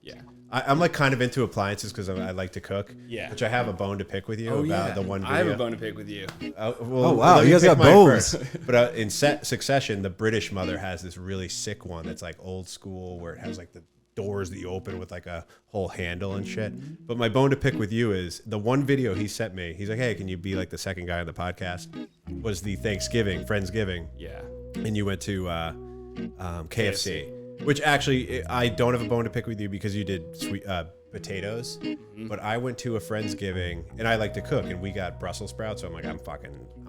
Yeah. I'm like kind of into appliances because I like to cook. Yeah. Which I have a bone to pick with you about the one video. I have a bone to pick with you. Well, oh, wow. You guys got bones. But in succession, the British mother has this really sick one that's like old school where it has like the doors that you open with like a whole handle and shit. But my bone to pick with you is the one video he sent me. He's like, hey, can you be like the second guy on the podcast? Was the Friendsgiving. Yeah. And you went to KFC. Which actually, I don't have a bone to pick with you because you did sweet potatoes. Mm-hmm. But I went to a Friendsgiving, and I like to cook, and we got Brussels sprouts. So I'm like, I'm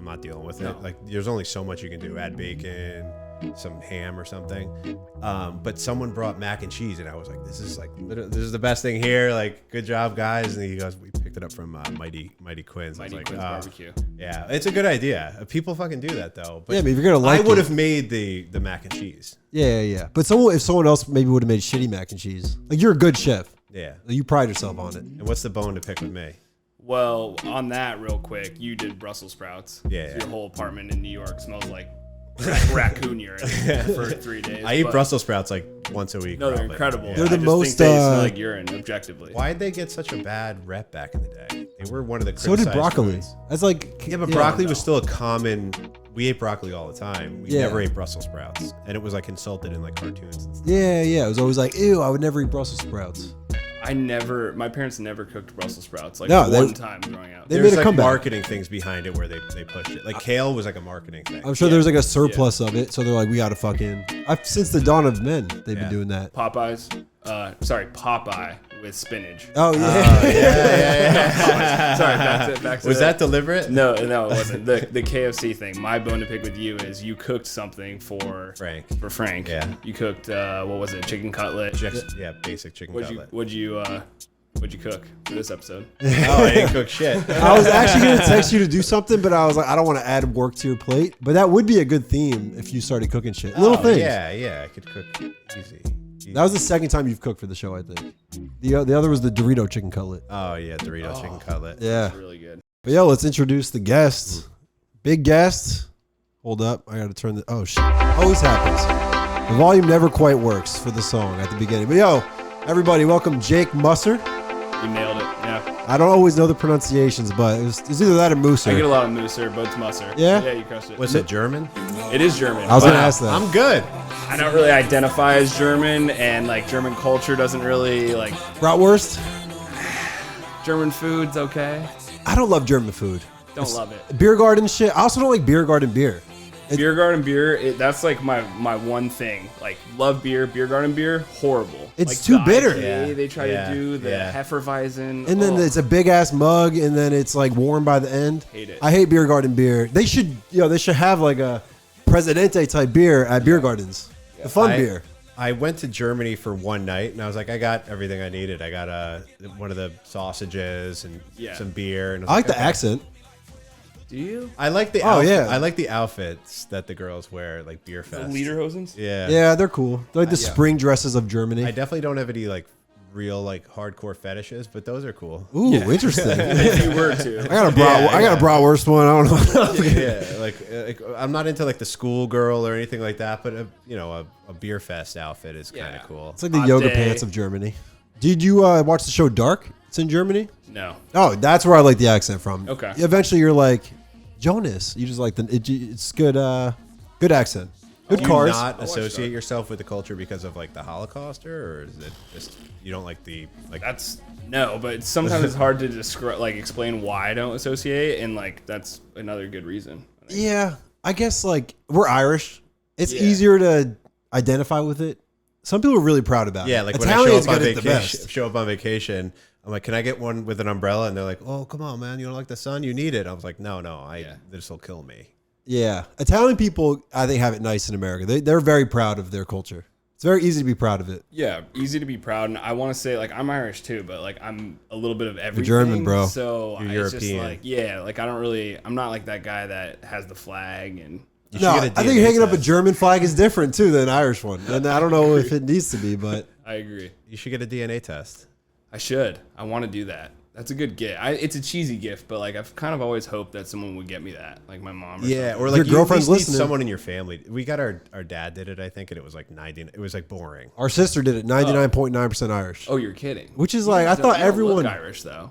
not dealing with it. Like, there's only so much you can do. Add bacon, some ham or something. But someone brought mac and cheese, and I was like, this is the best thing here. Like, good job, guys. And he goes, we picked it up from Mighty Quinn's. Mighty Quinn's Barbecue. Yeah, it's a good idea. People fucking do that though. But yeah, but if you're gonna like, I would have made the mac and cheese. Yeah. But if someone else maybe would have made shitty mac and cheese, like you're a good chef. Yeah, you pride yourself on it. And what's the bone to pick with me? Well, on that real quick, you did Brussels sprouts. Yeah. So your whole apartment in New York smells like raccoon urine for 3 days. I eat Brussels sprouts like once a week. No, they're probably. incredible. Yeah. They're the I just most, think they smell like urine, objectively. Why did they get such a bad rep back in the day? They were one of the So did broccoli. foods. That's like Yeah, but broccoli was still a common. We ate broccoli all the time. We Yeah. never ate Brussels sprouts, and it was like insulted in like cartoons and stuff. Yeah. It was always like, ew, I would never eat Brussels sprouts. My parents never cooked Brussels sprouts. Like No, one time growing up. They There's made a like comeback. marketing things behind it where they pushed it. Like kale was like a marketing thing. I'm sure there's like a surplus of it, so they're like, we gotta since the dawn of men, they've been doing that. Popeye with spinach. Oh yeah. Sorry, back to Was that deliberate? No, it wasn't. The KFC thing. My bone to pick with you is you cooked something for Frank. Yeah. You cooked what was it? Chicken cutlet. Basic chicken cutlet. What'd you cook for this episode? Oh, I didn't cook shit. I was actually gonna text you to do something, but I was like, I don't want to add work to your plate. But that would be a good theme if you started cooking shit. Little things. Yeah, I could cook easy. That was the second time you've cooked for the show, I think. The other was the Dorito chicken cutlet. Oh yeah, Dorito chicken cutlet. Yeah. That's really good. But yo, let's introduce the guest. Big guest. Hold up. I got to turn the... Oh, shit. Always happens. The volume never quite works for the song at the beginning. But yo, everybody, welcome Jake Musser. You nailed it. Yeah. I don't always know the pronunciations, but it's either that or Musser. I get a lot of Musser, but it's Musser. Yeah? Yeah, you crushed it. Was it German? It is German. I was going to ask that. I'm good. I don't really identify as German, and like German culture doesn't really like... Bratwurst? German food's okay. I don't love German food. Don't love it. Beer garden shit. I also don't like beer garden beer. Beer garden beer, that's like my one thing. Like, love beer, beer garden beer, horrible. It's like too the bitter. IPA they try to do, the Hefeweizen. And then it's a big ass mug, and then it's like warm by the end. Hate it. I hate beer garden beer. They should have like a Presidente type beer at beer gardens. The fun beer. I went to Germany for one night, and I was like, I got everything I needed. I got one of the sausages and some beer. And I like the accent. Do you? I like the I like the outfits that the girls wear, like Beer Fest. The lederhosens? Yeah. Yeah, they're cool. They're like the spring dresses of Germany. I definitely don't have any like real like hardcore fetishes, but those are cool. Ooh, interesting. If you were to. I got a bratwurst one. I don't know. Yeah, like I'm not into like the school girl or anything like that, but a Beer Fest outfit is kind of cool. It's like the yoga pants of Germany. Did you watch the show Dark? It's in Germany. No. Oh, that's where I like the accent from. Okay. Eventually, you're like Jonas. You just like it's good. Good accent. Good cars. Do you not associate yourself with the culture because of like the Holocaust, or is it just you don't like the like? That's no, but sometimes it's hard to describe, like explain why I don't associate, and like that's another good reason. Yeah, I guess like we're Irish. It's easier to identify with it. Some people are really proud about it. Yeah, like Italians when I get it the best. show up on vacation, I'm like, can I get one with an umbrella? And they're like, oh, come on, man, you don't like the sun? You need it. I was like, no, this will kill me. Yeah, Italian people, I think, have it nice in America. They're very proud of their culture. It's very easy to be proud of it. Yeah, easy to be proud, and I want to say like I'm Irish too, but like I'm a little bit of everything. You're German, bro. So You're it's just European. like I'm not like that guy that has the flag and. No, I think hanging up a German flag is different too than an Irish one, and I don't know if it needs to be, but I agree. You should get a DNA test. I should. I want to do that. That's a good gift. It's a cheesy gift, but like I've kind of always hoped that someone would get me that, like my mom. Or Yeah, something. or like Your you girlfriend's at least need listening. someone in your family. We got our dad did it, I think, and it was like 90. It was like boring. Our sister did it, 99.9% Irish. Oh, you're kidding. Which is like, I You thought don't everyone. look Irish though.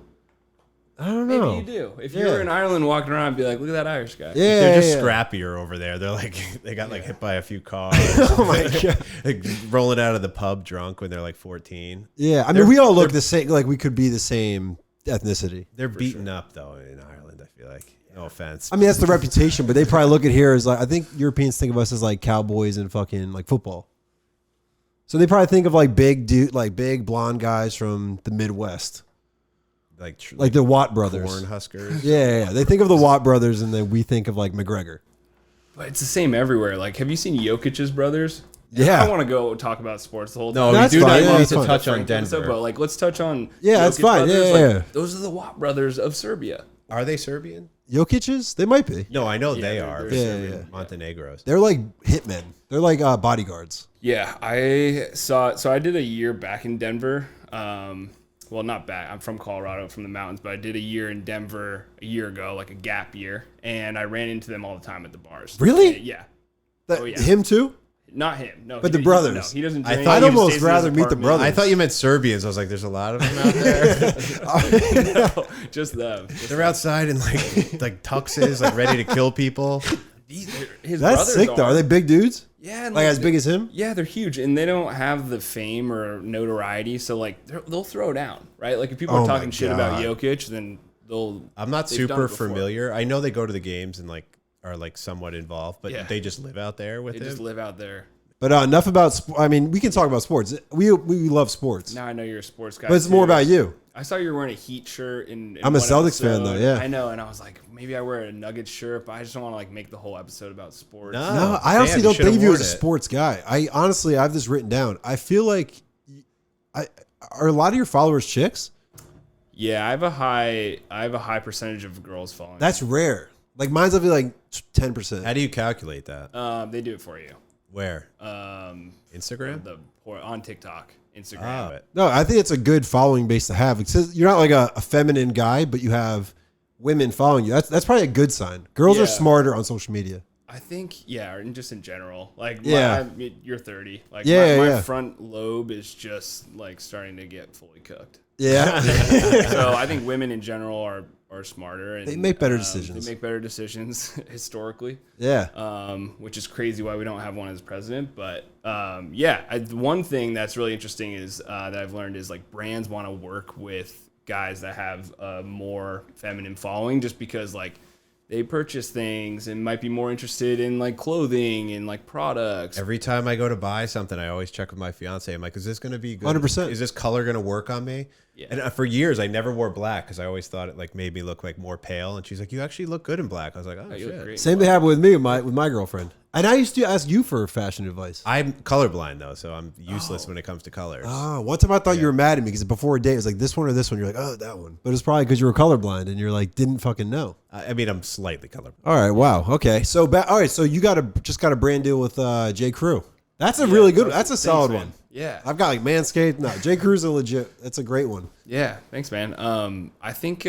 I don't know. Maybe you do. If you were in Ireland walking around, I'd be like, look at that Irish guy. Yeah, They're just yeah. scrappier over there. They're like they got like hit by a few cars. Oh my god. Like rolling out of the pub drunk when they're like 14. Yeah, I mean, we all look the same. Like we could be the same ethnicity. They're beaten up though in Ireland. I feel like. No offense. I mean, that's the reputation, but they probably look at here as like, I think Europeans think of us as like cowboys and fucking like football. So they probably think of like big blonde guys from the Midwest, like the Watt brothers. Corn huskers. Yeah. They think of the Watt brothers, and then we think of like McGregor. But it's the same everywhere. Like, have you seen Jokic's brothers? Yeah. I don't want to go talk about sports the whole No, time. That's we do fine. not Yeah, need that's to fine. touch on Frank episode, Denver. but like, let's touch on. Yeah, that's Jokic fine. brothers. Yeah, Like, yeah. those are the Watt brothers of Serbia. Are they Serbian? Jokic's? They might be. No, I know Yeah, they they're- are. they're Yeah, yeah. Montenegros. They're like hitmen. They're like bodyguards. Yeah, I saw. So I did a year back in Denver. Well, not back. I'm from Colorado, from the mountains, but I did a year in Denver a year ago, like a gap year, and I ran into them all the time at the bars. Really? Yeah. That, Oh, yeah. Him too? Not him. No. But he- the brothers. No, he doesn't. I Drink. thought I'd He almost stays in his rather meet the apartment. brothers. I thought you meant Serbians. I was like, there's a lot of them out there. No, just them. They're outside in like tuxes, like ready to kill people. His That's brothers sick though. Are they big dudes? Yeah, and Like as big as him? Yeah, they're huge, and they don't have the fame or notoriety, so like they'll throw down, right? Like if people Oh are my talking shit about God. Jokic, then they'll. I'm not they've done super it before. familiar. I know they go to the games and like are like somewhat involved, but Yeah. they just live out there with They him. just live out there. But enough about. I mean, we can talk about sports. We love sports, Now I know you're a sports guy, but it's more too. about you. I saw you were wearing a Heat shirt. In I'm a one Celtics fan, episode. though, yeah. I know, and I was like, maybe I wear a Nuggets shirt, but I just don't want to like make the whole episode about sports. No. No, I Damn, honestly you don't should've think of you as worn a it. sports guy. I honestly, I have this written down. I feel like, are a lot of your followers chicks? Yeah, I have a high percentage of girls following. That's rare. Like mine's, I feel like 10%. How do you calculate that? They do it for you. Where? Instagram, on TikTok, Instagram. Ah. No, I think it's a good following base to have. It says you're not like a feminine guy, but you have women following you. That's probably a good sign. Girls are Yeah. smarter on social media. I think, yeah, and just in general, like, Yeah. you're 30. Like, Yeah, my yeah. front lobe is just like starting to get fully cooked. Yeah. So I think women in general are smarter. And, They make better decisions. They make better decisions historically. Yeah. Which is crazy why we don't have one as president. But one thing that's really interesting is that I've learned is like brands want to work with guys that have a more feminine following, just because like they purchase things and might be more interested in like clothing and like products. Every time I go to buy something, I always check with my fiance. I'm like, is this going to be good? 100%. Is this color going to work on me? Yeah. And for years, I never wore black because I always thought it like made me look like more pale. And she's like, you actually look good in black. I was like, oh, You look shit. great. Same thing happened with me with my girlfriend. And I used to ask you for fashion advice. I'm colorblind though, so I'm useless when it comes to colors. Oh, one time I thought you were mad at me because before a date it was like this one or this one. You're like, oh, that one. But it's probably because you were colorblind and you're like didn't fucking know. I mean, I'm slightly colorblind. All right, wow, okay. So all right, so you just got a brand deal with J. Crew. That's a really good. That's a solid man. one. Yeah. I've got like Manscaped. No, J. Crew's a legit. That's a great one. Yeah, thanks, man. I think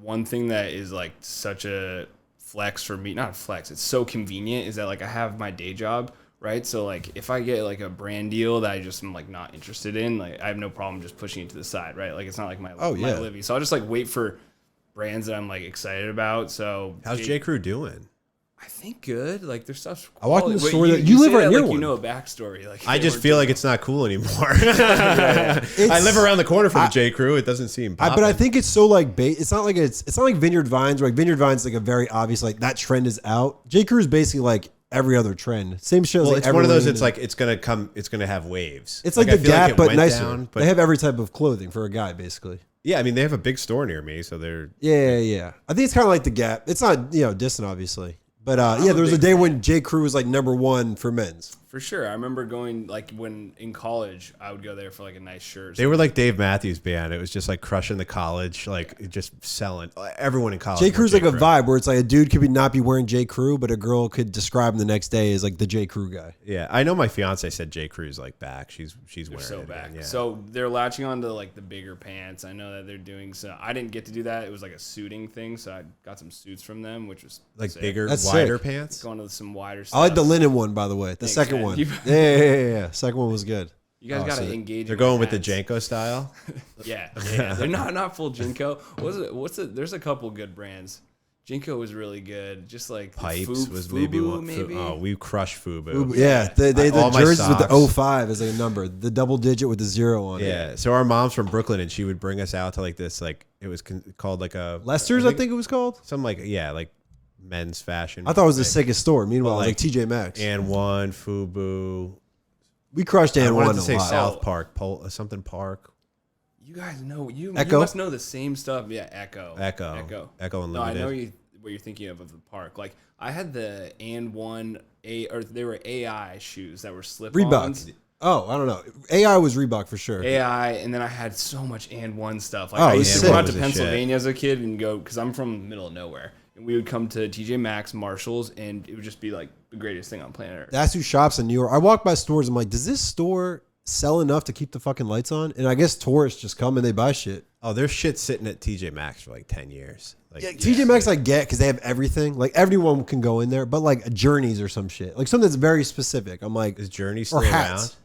one thing that is like such a flex for me, not a flex, it's so convenient, is that like I have my day job, right? So like if I get like a brand deal that I just am like not interested in, like I have no problem just pushing it to the side, right? Like it's not like my yeah. living. So I'll just like wait for brands that I'm like excited about. So How's J. Crew doing? I think good. Like their stuff's. I walked in the quality. store Wait, that- you live say right that near like one. You know a backstory. Like I they just weren't feel doing- like it's not cool anymore. I live around the corner from J. Crew. It doesn't seem. But I think it's so like it's not like it's not like Vineyard Vines. Where like Vineyard Vines is like a very obvious like that trend is out. J. Crew is basically like every other trend. Same shit. Well, like it's one of those. Everlane It's like it's gonna come. It's gonna have waves. it's like I the feel Gap, it but went nicer. down, but They have every type of clothing for a guy, basically. yeah, I mean they have a big store near me, so they're. Yeah. I think it's kind of like the Gap. It's not distant, obviously, but yeah, there was a day when J. Crew was like #1 for men's. for sure. I remember going like when in college, I would go there for like a nice shirt. They were like Dave Matthews Band. It was just like crushing the college, like just selling. Everyone in college. J. Crew's like a vibe where it's like a dude could not be wearing J. Crew, but a girl could describe him the next day as like the J. Crew guy. Yeah, I know my fiance said J. Crew's like back. She's wearing so it back. again, yeah. So they're latching on to like the bigger pants. I know that they're doing so. I didn't get to do that. It was like a suiting thing, so I got some suits from them, which was like sick. bigger, That's wider sick. pants. Going to some wider stuff. I like the linen one, by the way. The Thanks, second man. one. Yeah. Second one was good. You guys got to so engage. They're in my going with the hats. Janko style. Yeah. They're not full Jinko. There's a couple good brands. Jinko was really good. Just like Pipes was Fubu, maybe one. maybe. Oh, we crushed Fubu. Yeah, they All the my jerseys with the socks. 05 as a number, the double digit with the 0 on it. Yeah. So our mom's from Brooklyn, and she would bring us out to like this, like it was called like a Lester's, I think it was called. some like like men's fashion. I thought it was the thing. sickest store. Meanwhile, it was like like TJ Maxx. And one Fubu. We crushed I and wanted one to a say lot. South Park, something Park. You guys know you Echo? must know the same stuff. Yeah, Echo Echo Unlimited. No, I know what you're thinking of the park. Like I had the or they were AI shoes that were slip-ons. Reebok. Oh, I don't know. AI was Reebok for sure. AI, and then I had so much and stuff. Like Oh, I used to sick. go out to Was the Pennsylvania as a kid and go because I'm from the middle of nowhere, and we would come to TJ Maxx, Marshalls, and it would just be like the greatest thing on planet Earth. That's who shops in New York. I walk by stores. I'm like, does this store sell enough to keep the fucking lights on? And I guess tourists just come and they buy shit. Oh, there's shit sitting at TJ Maxx for like 10 years. Like, Yeah, TJ Maxx I get because they have everything. Like everyone can go in there, but like Journeys or some shit, like something that's very specific. I'm like, is Journey still or hats. around?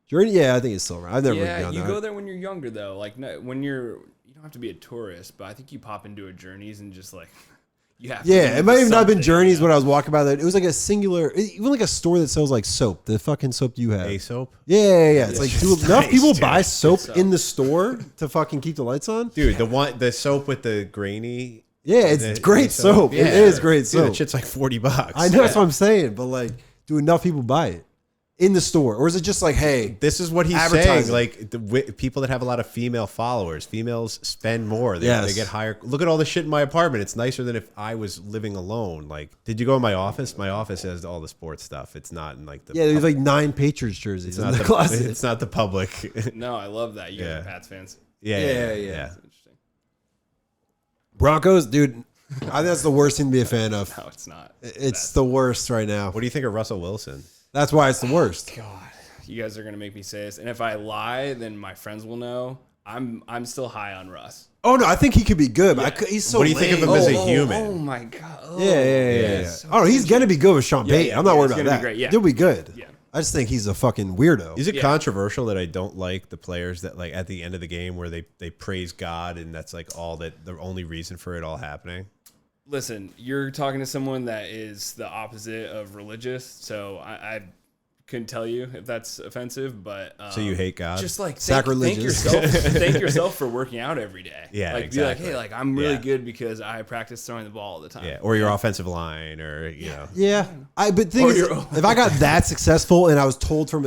Journey, yeah, I think it's still around. I've never Yeah, gone you there. go there when you're younger though. Like when you don't have to be a tourist, but I think you pop into a Journeys and just like you have. To Yeah, it might have not been something, Journeys you know? when I was walking by there. It was like a singular, even like a store that sells like soap, the fucking soap you have. A soap? Yeah. It's like, do enough people dude. buy soap Soap. in the store to fucking keep the lights on? Dude, the soap with the grainy. Yeah, it's the great soap. Yeah. It is great Dude, soap. that shit's like $40. I know that's what I'm saying, but like, do enough people buy it in the store, or is it just like, hey, This is what he's Advertising. saying. Like people that have a lot of female followers, females spend more. They Yes. get higher. Look at all the shit in my apartment. It's nicer than if I was living alone. Like, did you go in my office? My office has all the sports stuff. It's not in like the yeah, there's like 9 Patriots jerseys in not the the closet. It's not the public. No, I love that. You guys Yeah. are Pats fans. Yeah. That's interesting. Broncos, dude. I think that's the worst thing to be a fan of. No, it's not. It's the worst right now. What do you think of Russell Wilson? That's why it's the worst. God, you guys are gonna make me say this, and if I lie, then my friends will know. I'm still high on Russ. Oh no, I think he could be good. But he's so. What do you think of him lame. as a human? Oh my God. Oh. Yeah. So Oh, he's gonna be good with Sean Yeah, Payton. yeah, I'm not yeah, worried he's about gonna that. be great, yeah. He'll be good. Yeah. I just think he's a fucking weirdo. Is it Yeah. controversial that I don't like the players that like at the end of the game where they praise God and that's like all that the only reason for it all happening? Listen, you're talking to someone that is the opposite of religious, so I couldn't tell you if that's offensive, but So you hate God? Just like Sacrilegious. thank yourself for working out every day. Yeah, like exactly. be like, hey, like I'm really Yeah. good because I practice throwing the ball all the time. Yeah, or your offensive line, or you know. Yeah, but the thing Or is, your- if I got that successful and I was told from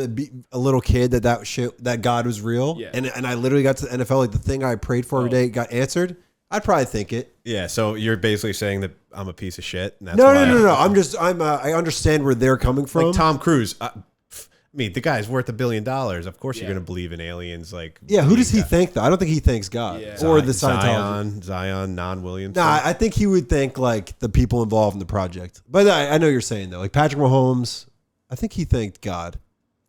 a little kid that God was real, Yeah. and I literally got to the NFL, like the thing I prayed for every day got answered, I'd probably think it. Yeah, so you're basically saying that I'm a piece of shit. And that's No. why I understand where they're coming from. Like Tom Cruise. I mean, the guy's worth $1 billion. Of course, you're Yeah. going to believe in aliens. Like, Yeah, who does he God. thank though? I don't think he thanks God Yeah. or the Scientology. Zion, non-Williamson. Nah, I think he would thank like the people involved in the project. But I know what you're saying though. Like Patrick Mahomes, I think he thanked God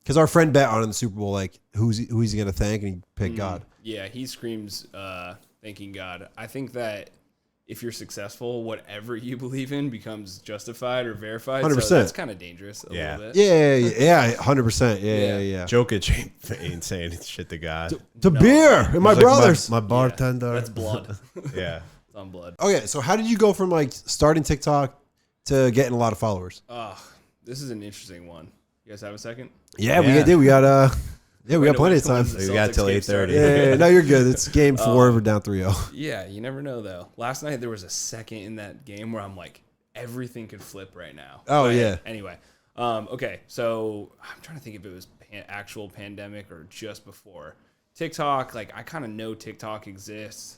because our friend bet on in the Super Bowl like who's he going to thank, and he picked God. Yeah, he screams thanking God. I think that if you're successful, whatever you believe in becomes justified or verified. 100%. So that's kind of dangerous a Yeah. little bit. Yeah, 100%. Yeah. Jokic ain't saying shit to God. To beer and my He's like, brothers. my bartender. That's blood. Yeah. It's on blood. Okay, so how did you go from like starting TikTok to getting a lot of followers? This is an interesting one. You guys have a second? Yeah, Yeah. we got we got plenty of time. When's the We got Celtics till game 8:30. starting? Yeah, no, you're good. It's game 4. We're down 3-0. Yeah, you never know though. Last night there was a second in that game where I'm like, everything could flip right now. Oh, But yeah. Anyway, okay, so I'm trying to think if it was actual pandemic or just before TikTok. Like I kind of know TikTok exists.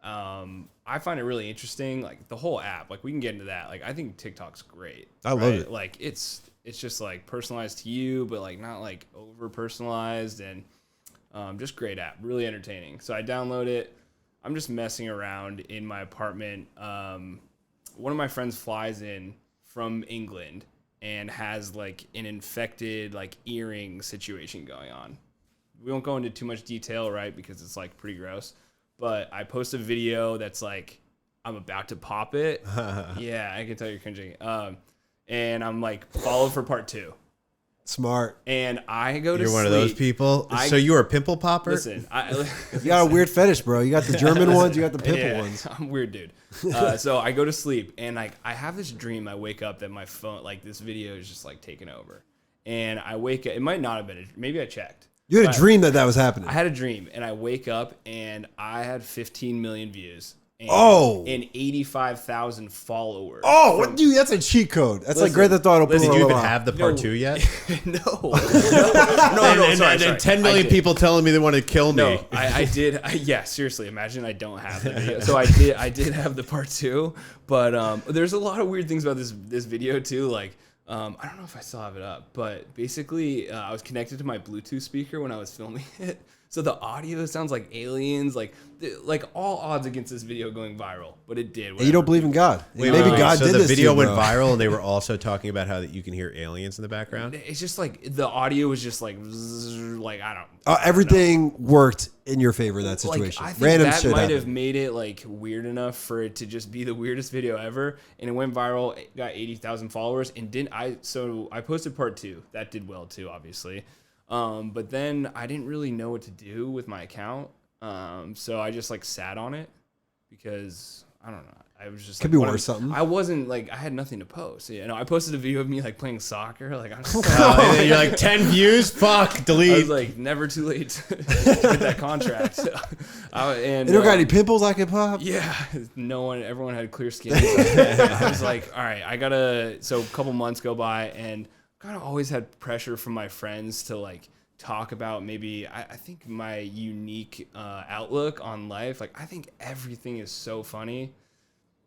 I find it really interesting, like the whole app. Like we can get into that. Like I think TikTok's great. I love it. Like it's it's just like personalized to you, but like not like over personalized, and just great app, really entertaining. So I download it. I'm just messing around in my apartment. One of my friends flies in from England and has like an infected like earring situation going on. We won't go into too much detail, right? Because it's like pretty gross. But I post a video that's like, I'm about to pop it. Yeah, I can tell you're cringing. And I'm like, follow for part 2. Smart. And I go to You're sleep. one of those people? So you were a pimple popper? Listen, You got a weird fetish, bro. You got the German ones, you got the pimple ones. I'm a weird dude. So I go to sleep, and like I have this dream. I wake up that my phone, like this video is just like taken over. And I wake up, it might not have been, maybe I checked. You had a dream that was happening. I had a dream, and I wake up, and I had 15 million views. And, and 85,000 followers. Oh, dude, that's a cheat code. That's like Grand Theft Auto. Did you even have the part 2 yet? No. And 10 million people telling me they want to kill me. No, I did. Yeah, seriously. Imagine I don't have the video. So I did have the part 2, but there's a lot of weird things about this video too. Like I don't know if I still have it up, but basically I was connected to my Bluetooth speaker when I was filming it. So the audio sounds like aliens, like all odds against this video going viral, but it did. Hey, you don't believe in God? Wait, maybe God so did the this. video to you, went bro. viral, and they were also talking about how that you can hear aliens in the background. It's just like the audio was just like I don't. Everything worked in your favor in that situation. Like, I think Random that shit might happened. have made it like weird enough for it to just be the weirdest video ever, and it went viral. It got 80,000 followers, and so I posted part 2. That did well too, obviously. But then I didn't really know what to do with my account. So I just like sat on it because I don't know. I was just Could like, be worth something. I wasn't like I had nothing to post. You know, I posted a video of me like playing soccer. Like I'm just, You're like 10 views. Fuck, delete. I was like never too late to get that contract. And You don't got any pimples I can pop? yeah, everyone had clear skin. I was like, all right, I gotta. So a couple months go by, and kind of always had pressure from my friends to like talk about maybe I think my unique outlook on life. Like I think everything is so funny,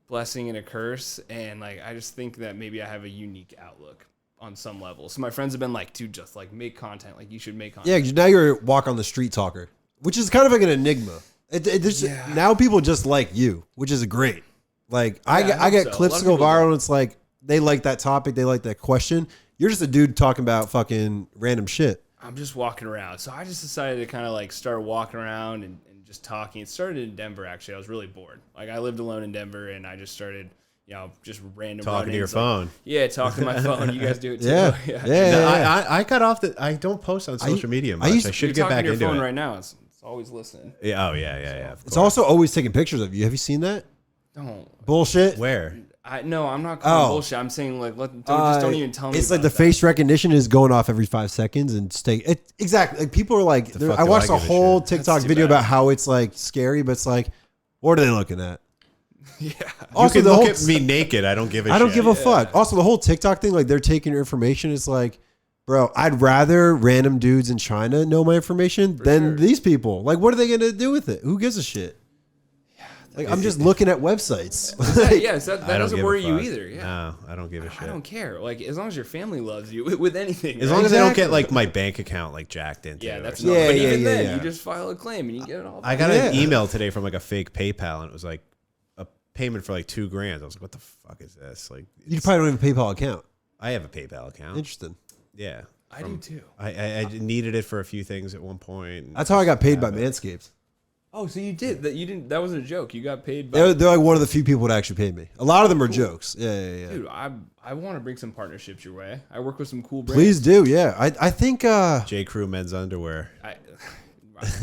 blessing and a curse, and like I just think that maybe I have a unique outlook on some level. So my friends have been like, dude, just like make content. Like you should make content. Yeah, 'cause now you're a walk on the street talker, which is kind of like an enigma. Now people just like you, which is great. Like I get clips to go viral, and it's like they like that topic, they like that question. You're just a dude talking about fucking random shit. I'm just walking around. So I just decided to kind of like start walking around and just talking. It started in Denver, actually. I was really bored. Like I lived alone in Denver, and I just started, just random Talking to your run-ins, phone. Yeah, talking to my phone. You guys do it too. Yeah. I got off I don't post on social media much. I should get back into into your phone it. Right now. It's always listening. Yeah, oh yeah. It's also always taking pictures of you. Have you seen that? Don't. Bullshit. Where? No, I'm not calling bullshit. I'm saying like don't even tell me. It's like about the that. face recognition is going off every 5 seconds and exactly. Like people are like, fuck I do watched I a give a whole shit? TikTok That's too video bad. about how it's like scary, but it's like, what are they looking at? Yeah. Also, You can the look whole, at me naked. I don't give a shit. I don't give a fuck. Also, the whole TikTok thing, like they're taking your information. It's like, bro, I'd rather random dudes in China know my information than these people. Like, what are they gonna do with it? Who gives a shit? Like, I'm just looking at websites. Yes, that I don't doesn't give a worry you fuck. either. Yeah. No, I don't give a I shit. don't care. Like as long as your family loves you with anything. As right? long as I don't Exactly. get like my bank account like jacked into. Yeah, or that's something. not. Yeah, But yeah, even yeah, then, yeah. you just file a claim and you get it all. I got Yeah. an email today from like a fake PayPal, and it was like a payment for like $2,000. I was like, what the fuck is this? Like, You probably don't have a PayPal account. I have a PayPal account. Interesting. Yeah, I do too. I needed it for a few things at one point. and That's how I got paid by have it. Manscaped. Oh, so you did that? You didn't? That wasn't a joke. You got paid. By, They're like one of the few people that actually paid me. A lot of them are jokes. Yeah. dude, I want to bring some partnerships your way. I work with some cool brands. Please do. Yeah. I think, J. Crew men's underwear.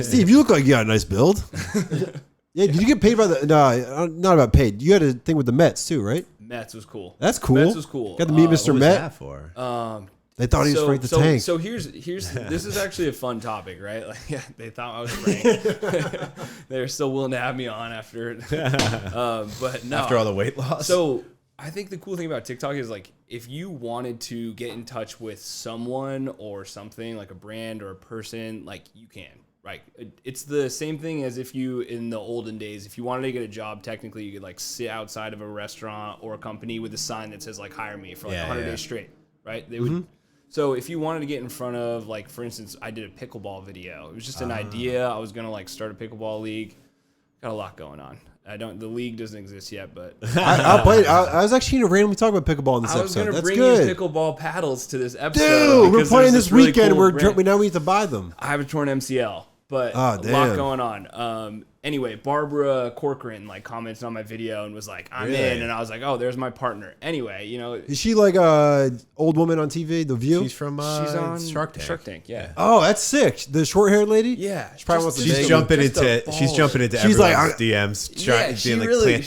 Steve, you look like you got a nice build. Yeah. Did you get paid by the, no, not about paid. You had a thing with the Mets too, right? Mets was cool. That's cool. Mets was cool. Got to meet What Mr. was Met. that for? They thought he was Frank the Tank. So here's this is actually a fun topic, right? Like, yeah, they thought I was Frank. They're still willing to have me on after, but no. After all the weight loss. So I think the cool thing about TikTok is like if you wanted to get in touch with someone or something like a brand or a person, like you can. Right. It's the same thing as if you, in the olden days, if you wanted to get a job, technically you could like sit outside of a restaurant or a company with a sign that says like hire me for like 100 days straight. right? They would. So if you wanted to get in front of, like, for instance, I did a pickleball video. It was just an idea. I was gonna like start a pickleball league. Got a lot going on. The league doesn't exist yet, but I'll play it. I was actually going to randomly talk about pickleball in this I was episode. gonna That's bring good. you pickleball paddles to this episode. Dude, we're because playing there's this really weekend. cool brand. We now need to buy them. I have a torn MCL, but Oh, a lot damn. going on. Anyway, Barbara Corcoran like commented on my video and was like, "I'm Really? in," and I was like, "Oh, there's my partner." Anyway, you know, Is she like a old woman on TV, The View? She's from she's on Shark Tank. Shark Tank, yeah. Oh, that's sick. The short-haired lady? Yeah, She probably wants to She's date jumping me. into She's like, everyone's DMs. Trying, she being like, really,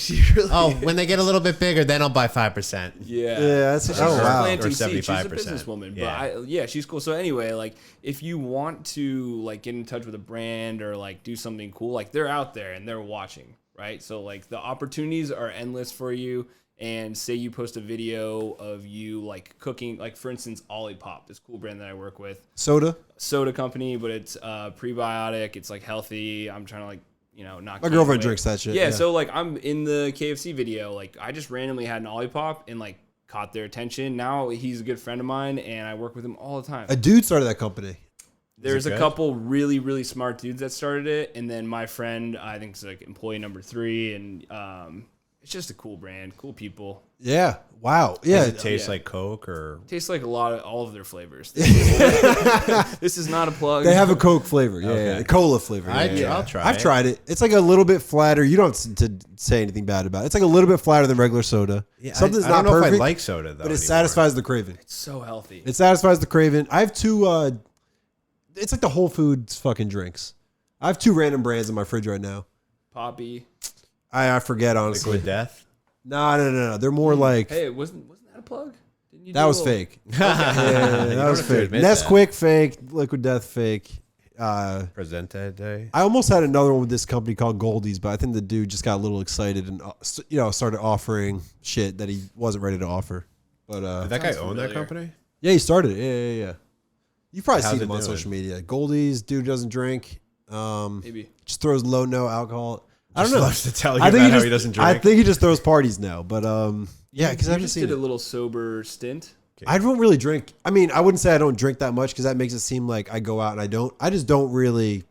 oh, when they get a little bit bigger, then I'll buy 5%. yeah. Yeah, that's She's oh wow. planting Or seeds. She's a 75%. businesswoman, Yeah. but yeah, she's cool. So anyway, like if you want to like get in touch with a brand or like do something cool, like they're out there and they're watching, right? So like the opportunities are endless for you. And say you post a video of you like cooking, like for instance, Olipop, this cool brand that I work with, Soda? soda company, but it's prebiotic. It's like healthy. I'm trying to like, you know, not My gain girlfriend weight. drinks that shit. Yeah, so like I'm in the KFC video, like I just randomly had an Olipop and like caught their attention. Now he's a good friend of mine and I work with him all the time. A dude started that company. There's a good? couple really, really smart dudes that started it. And then my friend, I think is like employee number 3. And it's just a cool brand, cool people. Yeah. Wow. Yeah. Does it taste Yeah. like Coke or? Tastes like all of their flavors. This is not a plug. They have a Coke flavor. Yeah. Okay. Yeah. A cola flavor. Yeah. I'll try I've it. tried it. It's like a little bit flatter. You don't have to say anything bad about it. It's like a little bit flatter than regular soda. Yeah, Something's I not don't know perfect, if I like soda though. but it anymore. satisfies the craving. It's so healthy. It satisfies the craving. I have two. It's like the Whole Foods fucking drinks. I have 2 random brands in my fridge right now. Poppy. I forget honestly. Liquid Death. No. They're more like Hey, wasn't that a plug? Didn't you that do a was little- fake. Yeah, that don't was have to fake. admit Nesquik fake. Liquid Death fake. Presente Day. I almost had another one with this company called Goldie's, but I think the dude just got a little excited and started offering shit that he wasn't ready to offer. But Did that guy Sounds own that familiar. company? yeah, he started it. Yeah. You've probably How's seen it him on doing? social media. Goldie's, dude doesn't drink. Maybe. Just throws no alcohol. I don't Just know. loves to tell you I think about how just, he doesn't I drink. think he just throws parties now. But yeah, because I You haven't just seen did a it. little sober stint. I don't really drink. I mean, I wouldn't say I don't drink that much because that makes it seem like I go out and I don't. I just don't really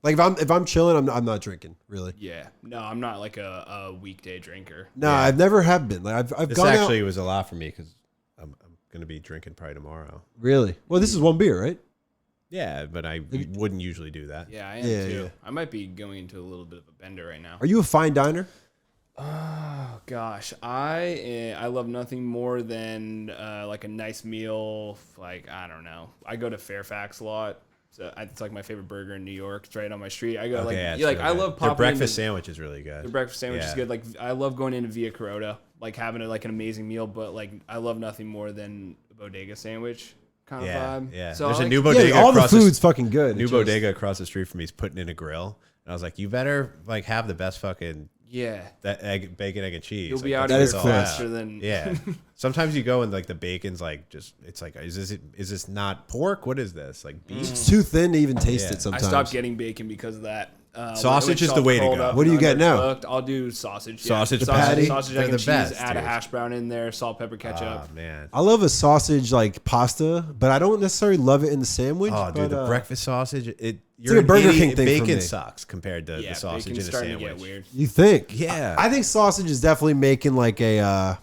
like if I'm chilling. I'm not drinking really. Yeah. No, I'm not like a weekday drinker. No, I've never have been. Like I've This gone actually out. was a lot for me because I'm going to be drinking probably tomorrow. Really? Well, this is one beer, right? Yeah, but I wouldn't usually do that. Yeah, I am Yeah, too. yeah. I might be going into a little bit of a bender right now. Are you a fine diner? Oh gosh, I love nothing more than like a nice meal. Like I don't know, I go to Fairfax a lot. So it's like my favorite burger in New York. It's right on my street. I go Okay, like yeah, it's like really I good. love Their popping breakfast into, sandwich is really good. the breakfast sandwich is Yeah. good. Like I love going into Via Carota, like having like an amazing meal. But like I love nothing more than a bodega sandwich kind of Yeah, vibe. yeah. So There's I a like- new bodega Yeah, all the across food's fucking good. new It's just- bodega across the street from me is putting in a grill, and I was like, you better like have the best fucking Yeah, that bacon, egg, and cheese. you'll Like, be out that of is here cool. faster than Yeah. Sometimes you go and like the bacon's like just it's like is this not pork? What is this? Like beef? It's too thin to even taste Yeah. it I sometimes. stopped getting bacon because of that. Sausage when is the way to cold go. up What do and you get now? undercooked, I'll do sausage. Sausage patty? Sausage, They're egg, the and cheese. best, Add a dude. hash brown in there, salt, pepper, ketchup. Oh man. I love a sausage like pasta, but I don't necessarily love it in the sandwich. Oh, dude, but, the breakfast sausage. like a Burger King thing for Bacon me. sucks compared to Yeah, the sausage in bacon's a starting sandwich. to get weird. You think? Yeah. I think sausage is definitely making like a.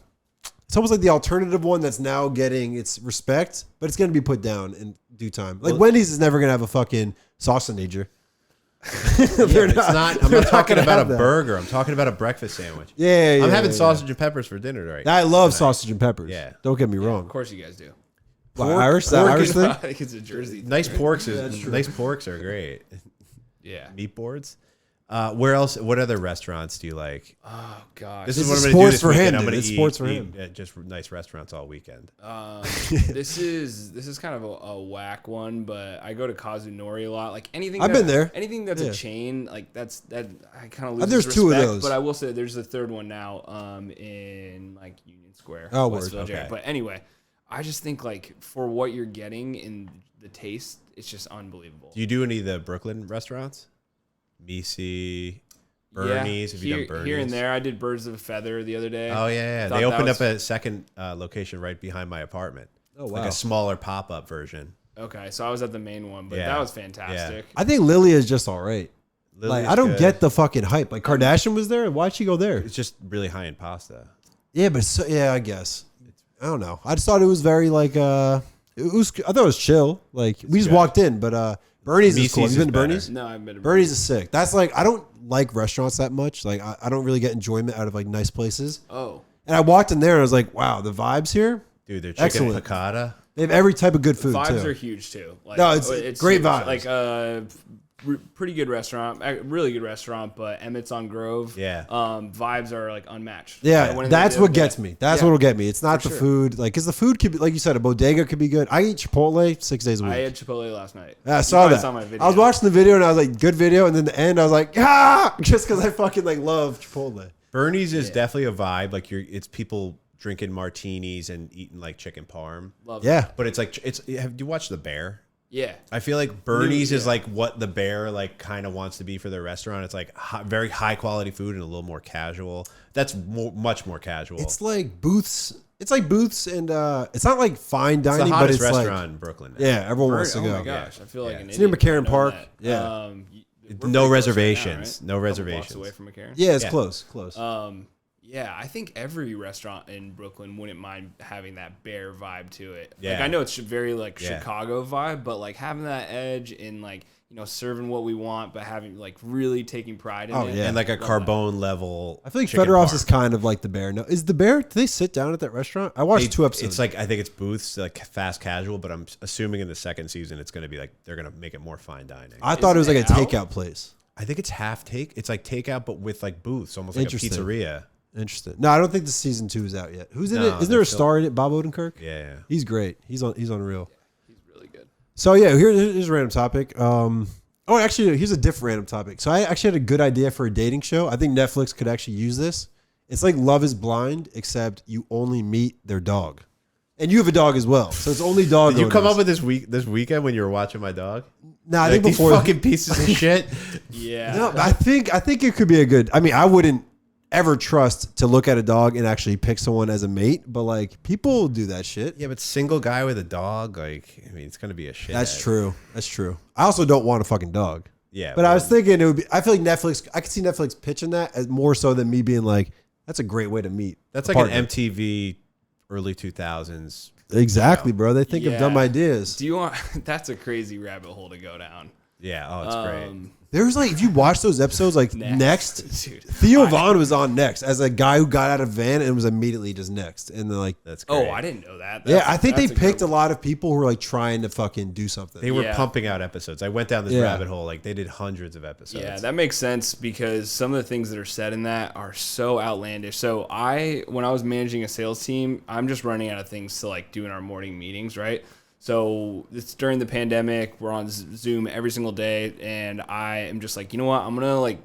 It's almost like the alternative one that's now getting its respect, but it's going to be put down in due time. Like Wendy's is never going to have a fucking sausager. Yeah, it's not. I'm they're not talking gonna about a have that. burger. I'm talking about a breakfast sandwich. Yeah, I'm having yeah. sausage and peppers for dinner right I love sausage and peppers. Yeah. Don't get me Of wrong. course, you guys do. What, Irish, that pork Irish is- thing. I think it's a Jersey. Nice porks are great. Yeah. Meat boards. Where else? What other restaurants do you like? Oh gosh. This This is what is I'm going to do sports this for weekend. him, I'm dude. going It's to sports for eat him. at just nice restaurants all weekend. This is kind of a whack one, but I go to Kazunori a lot. Like anything. I've been there. Anything that's Yeah. a chain, like that I kind of lose. There's its 2 of respect, those. but I will say there's a third one now. In like Union Square, Oh, West word. Village area. Okay. But anyway, I just think like for what you're getting in the taste, it's just unbelievable. Do you do any of the Brooklyn restaurants? Misi, Bernie's. Have you done Bernie's? Here and there. I did Birds of a Feather the other day. Oh yeah, Thought they that opened was- up a second location right behind my apartment. Oh wow. like a smaller pop up version. Okay, so I was at the main one, but Yeah. that was fantastic. I think Lilia is just all right. Lily's Like I don't good. get the fucking hype. Like Kardashian was there. Why'd she go there? It's just really high in pasta. Yeah, but I guess I don't know. I just thought it was very like I thought it was chill. Like we just good. walked in, but Bernie's is cool. Have Mises you been to is Bernie's? No, I've been to Bernie's is sick. That's like I don't like restaurants that much. Like I don't really get enjoyment out of like nice places. Oh, And I walked in there and I was like, wow, the vibes here. Dude, their chicken Excellent. piccata. They have every type of good food vibes too. are huge too. Like, No, it's great huge. vibes. Like pretty good restaurant, really good restaurant. But Emmett's on Grove. Yeah. Vibes are like unmatched. Yeah, Like, when that's they what did gets that- me. That's Yeah. what'll get me. It's not For the sure. food, like, because the food could be, like you said, a bodega could be good. I eat Chipotle 6 days a week. I had Chipotle last night. I You saw probably that. Saw my video. I was watching the video and I was like, good video, and then the end, I was like, ah, just because I fucking like love Chipotle. Bernie's is definitely a vibe. Like it's people drinking martinis and eating like chicken parm. Love Yeah, But it's like have you watched The Bear? Yeah. I feel like Bernie's is Yeah. like what The Bear like kind of wants to be for their restaurant. It's like very high quality food and a little more casual. That's much more casual. it's like booths. It's like booths, and it's not like fine It's the dining, but hottest it's restaurant like in Brooklyn. yeah, everyone Burn- wants to oh go. my gosh, I feel like an It's near idiot for McCarran knowing Park. that. Yeah. we're No pretty close right now, reservations. right? No Couple blocks reservations. away from McCarran. Yeah, it's Yeah. close. Yeah, I think every restaurant in Brooklyn wouldn't mind having that bear vibe to it. Like Yeah. I know it's very like Yeah. Chicago vibe, but like having that edge in like, you know, serving what we want, but having like really taking pride in Oh, it. yeah. And like a Love that. Carbone level. I feel like chicken Federoff's parm. is kind of like the Bear. No, is the Bear? Do they sit down at that restaurant? I watched 2 episodes. It's like I think it's booths like fast casual, but I'm assuming in the second season it's going to be like they're going to make it more fine dining. I thought it was Isn't like a it out? takeout place. I think it's half take. It's like takeout, but with like booths, almost like a Interesting. pizzeria. Interesting. No, I don't think the season 2 is out yet. Who's in No, it? Isn't there they're a star in it? Bob Odenkirk. Yeah. He's great. He's unreal. He's really good. So yeah, here's a random topic. Oh, actually, here's a different random topic. So I actually had a good idea for a dating show. I think Netflix could actually use this. It's like Love is Blind, except you only meet their dog, and you have a dog as well. So it's only dog. Did you come owners. up with this weekend when you were watching my dog? Nah, I Like, think these before. fucking pieces of shit. Yeah. No, but I think it could be a good. I mean, I wouldn't ever trust to look at a dog and actually pick someone as a mate, but like people do that shit. Yeah, but single guy with a dog, like I mean, it's gonna be a shit. That's true. That's true. I also don't want a fucking dog. Yeah, But I was thinking it would be. I feel like Netflix. I could see Netflix pitching that as more so than me being like, "That's a great way to meet." that's a like partner." an MTV early 2000s. Exactly, bro. They think of Yeah. dumb ideas. Do you want that's a crazy rabbit hole to go down. Yeah, oh, it's great. There's like, if you watch those episodes, like next, Dude. Theo Vaughn was on Next as a guy who got out of van and was immediately just Next, and then like, That's great. Oh, I didn't know that. yeah, I think they that's a picked good a lot of people who were like trying to fucking do something. They were Yeah. pumping out episodes. I went down this Yeah. rabbit hole. Like they did hundreds of episodes. Yeah, that makes sense because some of the things that are said in that are so outlandish. So when I was managing a sales team, I'm just running out of things to like do in our morning meetings, right? So it's during the pandemic, we're on Zoom every single day, and I am just like, you know what? I'm gonna like,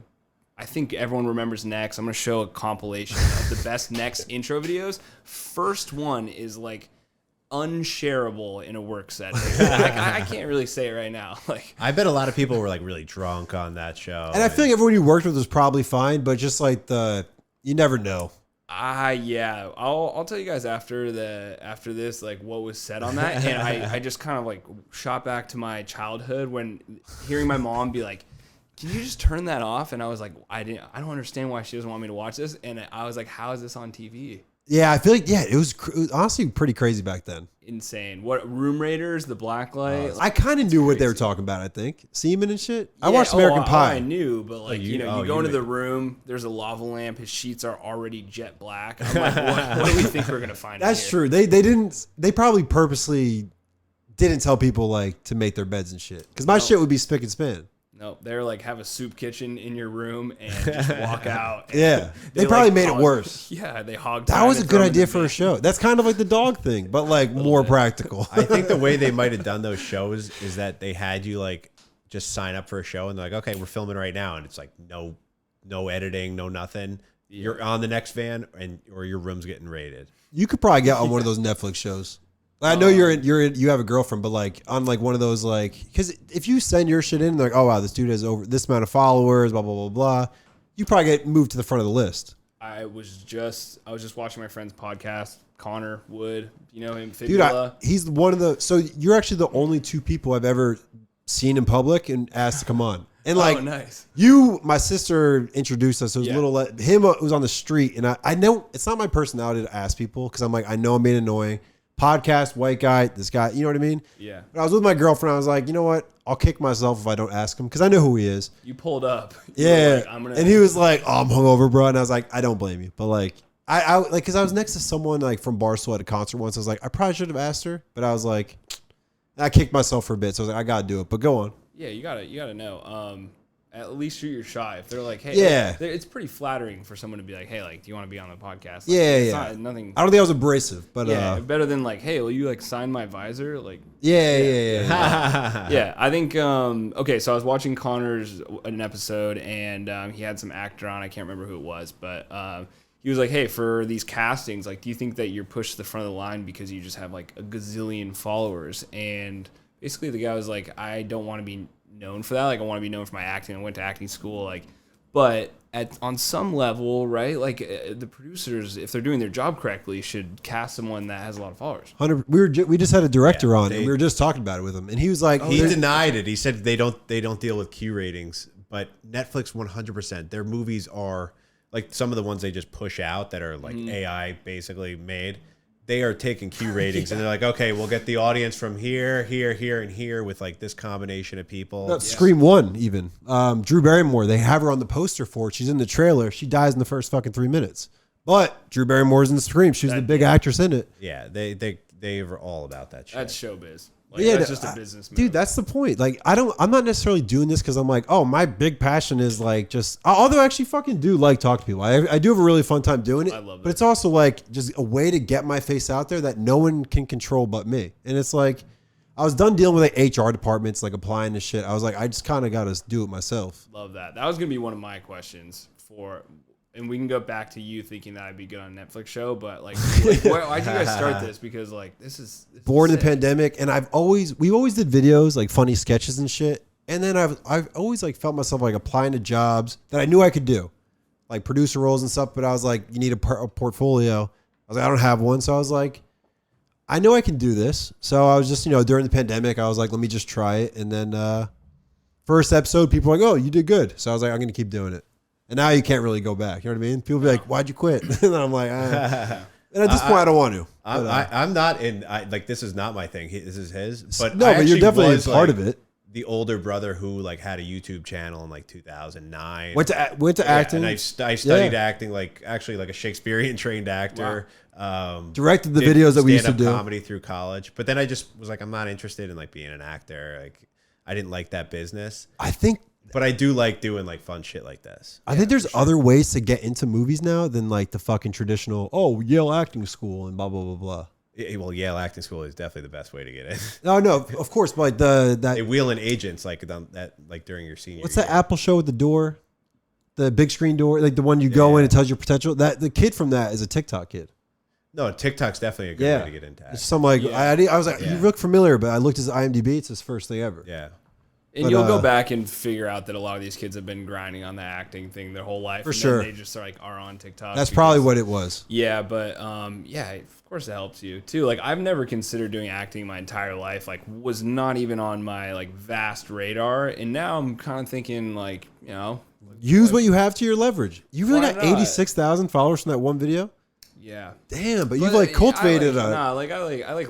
I think everyone remembers Next. I'm gonna show a compilation of the best Next intro videos. First one is like unshareable in a work setting. I can't really say it right now. Like, I bet a lot of people were like really drunk on that show. and I feel like everyone you worked with was probably fine, but just like you never know. Yeah, I'll tell you guys after this like what was said on that, and I just kind of like shot back to my childhood when hearing my mom be like, "Can you just turn that off?" And I was like, I don't understand why she doesn't want me to watch this, and I was like, how is this on TV? Yeah, I feel like it was honestly pretty crazy back then. Insane. What Room Raiders, The Blacklight? I kind of knew what they were crazy. talking about. I think semen and shit. I Yeah, watched American Pie. I knew, but like you- you oh, go you into the knew. room. There's a lava lamp. His sheets are already jet black. I'm like, what do we think we're gonna find? That's out true. They didn't. They probably purposely didn't tell people like to make their beds and shit. Because my No. shit would be spick and span. No, they're like have a soup kitchen in your room and just walk out. and Yeah, they probably like, made it hog- worse. Yeah, they hog. That was a good idea for a show. That's kind of like the dog thing, but like more practical. I think the way they might have done those shows is that they had you like just sign up for a show and they're like, okay, we're filming right now, and it's like no editing, no nothing. You're on the next van, or your room's getting raided. You could probably get on one of those Netflix shows. I know you have a girlfriend, but like on like one of those like, because if you send your shit in, they're like, oh wow, this dude has over this amount of followers, blah blah blah blah. You probably get moved to the front of the list. I was just watching my friend's podcast, Connor Wood. You know him, Dude, Fibula. he's one of the. So you're actually the only two people I've ever seen in public and asked to come on. And like, nice. My sister introduced us. It was little him was on the street, and I know it's not my personality to ask people because I'm like I know I'm being annoying. Podcast, white guy, this guy, you know what I mean? Yeah. But I was with my girlfriend. I was like, you know what? I'll kick myself if I don't ask him because I know who he is. You pulled up. Yeah. Like, and he was like, oh, I'm hungover, bro. And I was like, I don't blame you. But like, I like, because I was next to someone like from Barstool at a concert once. I was like, I probably should have asked her. But I was like, I kicked myself for a bit. So I was like, I got to do it. But go on. Yeah, you gotta know. At least shoot your shot. If they're like, hey, yeah, it's pretty flattering for someone to be like, hey, like, do you want to be on the podcast? Like, it's not, nothing. I don't think I was abrasive, but better than like, hey, will you like sign my visor? Like, yeah. Yeah, I think. Okay, so I was watching Connor's an episode, and he had some actor on. I can't remember who it was, but he was like, hey, for these castings, like, do you think that you're pushed to the front of the line because you just have like a gazillion followers? And basically, the guy was like, I don't want to be known for that. Like, I want to be known for my acting. I went to acting school. Like, but on some level, right? Like, the producers, if they're doing their job correctly, should cast someone that has a lot of followers. 100. We just had a director on, and we were just talking about it with him, and he was like, he denied it. He said they don't deal with Q ratings, but Netflix 100%. Their movies are like some of the ones they just push out that are like AI basically made. They are taking Q ratings and they're like, okay, we'll get the audience from here, here, here, and here with like this combination of people. Scream 1 even. Drew Barrymore, they have her on the poster for it. She's in the trailer. She dies in the first fucking 3 minutes. But Drew Barrymore's in the Scream. She was the big actress in it. Yeah, they are all about that shit. That's showbiz. Like, that's just a business move. Dude, that's the point. Like, I'm not necessarily doing this because I'm like, oh, my big passion is like just, although I actually fucking do like talk to people. I do have a really fun time doing it. I love it. But it's also like just a way to get my face out there that no one can control but me. And it's like, I was done dealing with like HR departments, like applying to shit. I was like, I just kind of got to do it myself. Love that. That was going to be one of my questions and we can go back to you thinking that I'd be good on a Netflix show, but like why'd you guys start this? Because like this is born in the pandemic, and we always did videos like funny sketches and shit. And then I've always like felt myself like applying to jobs that I knew I could do, like producer roles and stuff. But I was like, you need a portfolio. I was like, I don't have one, so I was like, I know I can do this. So I was just during the pandemic, I was like, let me just try it. And then first episode, people were like, oh, you did good. So I was like, I'm gonna keep doing it. And now you can't really go back. You know what I mean? People be like, why'd you quit? And then I'm like, and at this point, I don't want to. I'm not in, like, this is not my thing. This is his. But no, but you're definitely part of it. The older brother who like had a YouTube channel in like 2009. Went to acting. And I studied acting, like actually like a Shakespearean trained actor. Wow. Directed the videos that we used to do. Comedy through college. But then I just was like, I'm not interested in like being an actor. Like, I didn't like that business. But I do like doing like fun shit like this. I think there's other ways to get into movies now than like the fucking traditional, Yale acting school and blah, blah, blah, blah. Well, Yale acting school is definitely the best way to get in. No, of course. But like they wheel in agents like that, like during your senior What's year. that Apple show with the door? The big screen door, like the one you go in and tells your potential. That the kid from that is a TikTok kid. No, TikTok's definitely a good way to get into acting. It's some like, I was like, you look familiar, but I looked at his IMDb. It's his first thing ever. Yeah. And you'll go back and figure out that a lot of these kids have been grinding on the acting thing their whole life. For sure. They just are on TikTok. That's probably what it was. Yeah, but of course it helps you too. Like, I've never considered doing acting my entire life. Like, was not even on my like vast radar. And now I'm kind of thinking like, use what you have to your leverage. You really got 86,000 followers from that one video? Yeah. Damn, but you've like cultivated I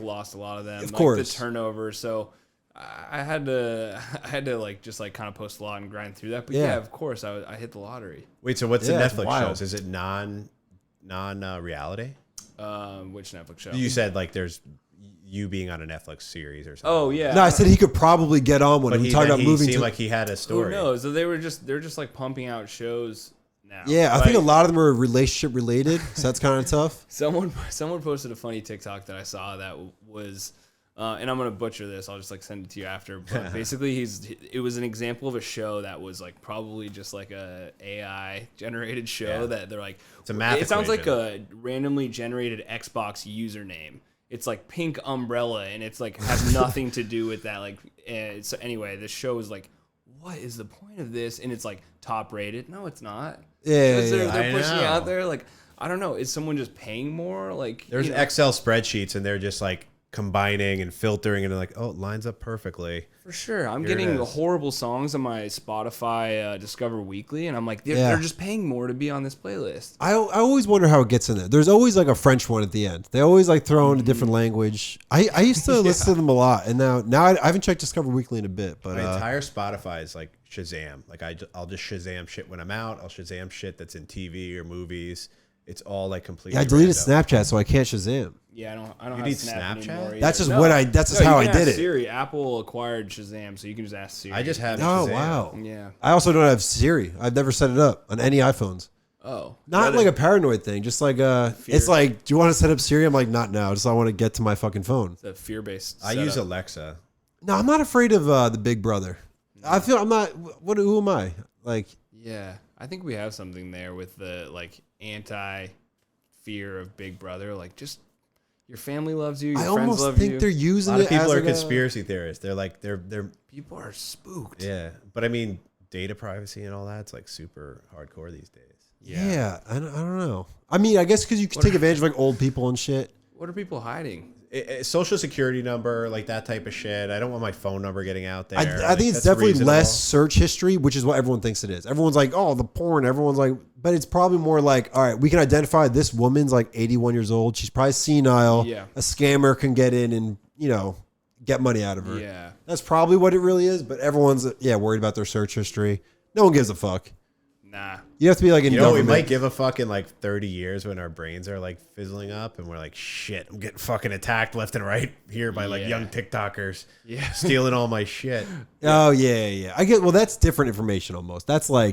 lost a lot of them. Of course. The turnover. So I had to like just like kind of post a lot and grind through that. But yeah, of course I hit the lottery. Wait, so what's the Netflix shows? Is it non reality? Which Netflix show? You said like there's you being on a Netflix series or something. Oh yeah. No, I said he could probably get on one. We talked about moving. Seemed like he had a story. Who knows? So they're just like pumping out shows now. Yeah, I think a lot of them are relationship related, so that's kind of tough. Someone posted a funny TikTok that I saw that was. And I'm gonna butcher this. I'll just like send it to you after. But basically, it was an example of a show that was like probably just like a AI generated show that they're like. It's a math. It sounds like a randomly generated Xbox username. It's like Pink Umbrella, and it's like has nothing to do with that. Like, so anyway, this show is like what is the point of this? And it's like top rated. No, it's not. Yeah, They're pushing know. it out there. Like, I don't know. Is someone just paying more? Like, There's Excel spreadsheets, and they're just like combining and filtering, and they're like, oh, it lines up perfectly. For sure. I'm Here it getting is. horrible songs on my Spotify Discover Weekly, and I'm like, they're just paying more to be on this playlist. I always wonder how it gets in there. There's always like a French one at the end. They always like throw in a different language. I used to listen to them a lot, and now I haven't checked Discover Weekly in a bit. But My entire Spotify is like Shazam. Like I'll just Shazam shit when I'm out. I'll Shazam shit that's in TV or movies. It's all like completely. I deleted random. Snapchat, so I can't Shazam. Yeah, I don't You have need Snap Snapchat? anymore either. That's just No. what I. That's just No, how you I can did ask it. Siri. Apple acquired Shazam, so you can just ask Siri. I just have. Oh Shazam. wow. Yeah. I also don't have Siri. I've never set it up on any iPhones. Oh. Not like a paranoid thing. Just like it's like, do you want to set up Siri? I'm like, not now. Just I want to get to my fucking phone. It's a fear-based I use setup. Alexa. No, I'm not afraid of the Big Brother. I feel I'm not. What? Who am I? Like, Yeah. I think we have something there with the like anti-fear of Big Brother. Like, just your family loves you, your I friends almost love think you. they're A using lot it of people as are like conspiracy theorists. They're like they're People are spooked. yeah. But I mean, data privacy and all that's like super hardcore these days. Yeah, I don't know. I mean, I guess because you can take advantage of like old people and shit. What are people hiding? Social security number, like that type of shit. I don't want my phone number getting out there. I Like, think it's that's definitely reasonable. less search history, which is what everyone thinks it is. Everyone's like, oh, the porn. Everyone's like, but it's probably more like, all right, we can identify this woman's like 81 years old. She's probably senile. Yeah. A scammer can get in and, get money out of her. Yeah. That's probably what it really is. But everyone's, worried about their search history. No one gives a fuck. Nah. You have to be like in You know, we government. might give a fuck in like 30 years when our brains are like fizzling up and we're like, shit, I'm getting fucking attacked left and right here by like Yeah. young TikTokers Yeah. stealing all my shit. Oh yeah. I get. Well, that's different information almost. That's on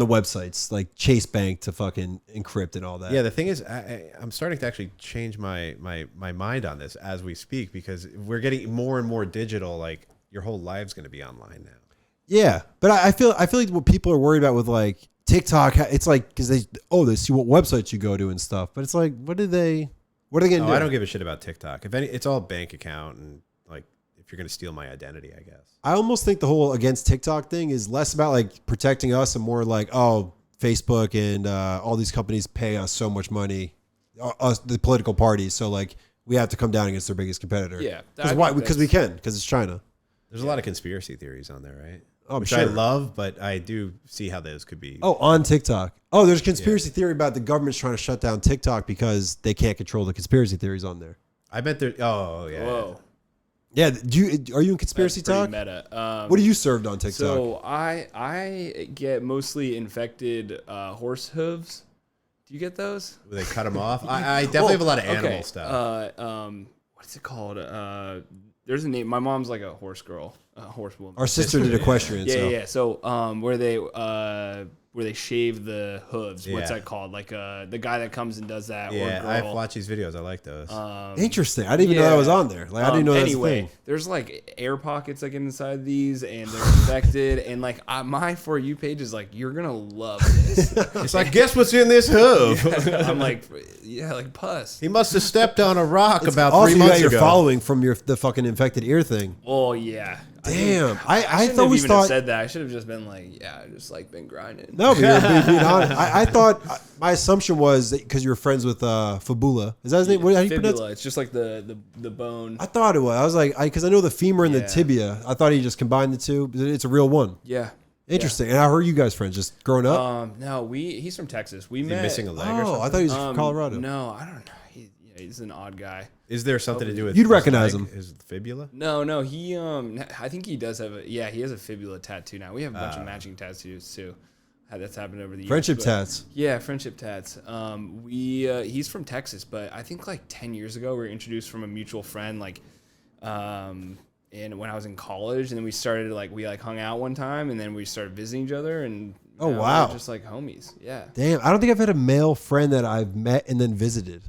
the websites like Chase Bank to fucking encrypt and all that. Yeah, the thing is, I'm starting to actually change my mind on this as we speak because we're getting more and more digital. Like your whole life's going to be online now. Yeah, but I feel like what people are worried about with like TikTok, it's like because they see what websites you go to and stuff. But it's like, what are they gonna do? I don't give a shit about TikTok. If any, it's all bank account and like if you're going to steal my identity, I guess. I almost think the whole against TikTok thing is less about like protecting us and more like, oh, Facebook and all these companies pay us so much money, us the political parties, so like we have to come down against their biggest competitor. Yeah. Because we can, because it's China. There's a lot of conspiracy theories on there, right? Oh, Which sure. I love, but I do see how those could be. Oh, on TikTok. Oh, there's a conspiracy theory about the government's trying to shut down TikTok because they can't control the conspiracy theories on there. I bet there. Oh, yeah. Whoa. Yeah, are you in conspiracy That's talk? pretty meta. What are you served on TikTok? So I get mostly infected horse hooves. Do you get those? They cut them off. I definitely have a lot of animal stuff. What's it called? There's a name. My mom's like a horse girl, a horsewoman. Our sister did equestrian. Yeah. So where they shave the hooves. What's Yeah. that called? Like the guy that comes and does that. Yeah, or girl. I've watched these videos. I like those. Interesting. I didn't even know that was on there. Like I didn't know that was a Anyway, thing. there's like air pockets like inside these, and they're infected. And like my For You page is like, you're gonna love this. It's like, guess what's in this hoof? I'm like, yeah, like pus. He must have stepped on a rock about Also, 3 you months got your ago. following from the fucking infected ear thing. Oh yeah. Damn. I shouldn't have always even have thought. said that. I should have just been like, yeah, I just like been grinding. No, but you're being honest. I thought my assumption was because you were friends with Fibula. Is that his name? How do you pronounce it? Fibula. It's just like the bone. I thought it was. I was like, because I know the femur and the Yeah. tibia. I thought he just combined the two. But it's a real one. Yeah. Interesting. And how are you guys friends? Just growing up? No, he's from Texas. We Is he met. missing a leg or Oh, something? I thought he was from Colorado. No, I don't know. He's an odd guy. Is there something to do with You'd his recognize leg? him. His fibula? No, he I think he does have he has a fibula tattoo now. We have a bunch of matching tattoos too. That's happened over the years. Friendship but- tats. Yeah, friendship tats. He's from Texas, but I think like 10 years ago we were introduced from a mutual friend, like, and when I was in college, and then we started we hung out one time, and then we started visiting each other, and Oh, now wow. we're just like homies. Yeah, Damn. I don't think I've had a male friend that I've met and then visited.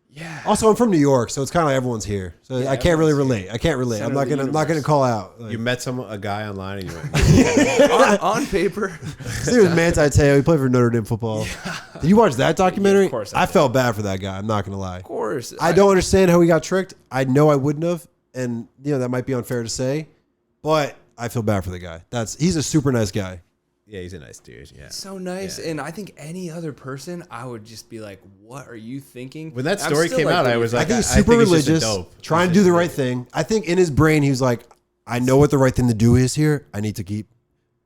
yeah. Also, I'm from New York, so it's kind of like everyone's here. So Yeah, I can't really everyone's relate. I can't relate. Center I'm not of the gonna universe. call out. Like, You met a guy online and you went, on paper. his name was Manti Te'o. He played for Notre Dame football. Did you watch that documentary? Yeah, of course I I did. felt bad for that guy. I'm not gonna lie. Of course. I don't understand how he got tricked. I know I wouldn't have, and that might be unfair to say, but I feel bad for the guy. He's a super nice guy. Yeah, he's a nice dude. Yeah, So nice. And I think any other person, I would just be like, what are you thinking? When that story came out, I was like, I think he's super it's just a religious, dope. trying to do the right thing. I think in his brain, he was like, I know what the right thing to do is here. I need to keep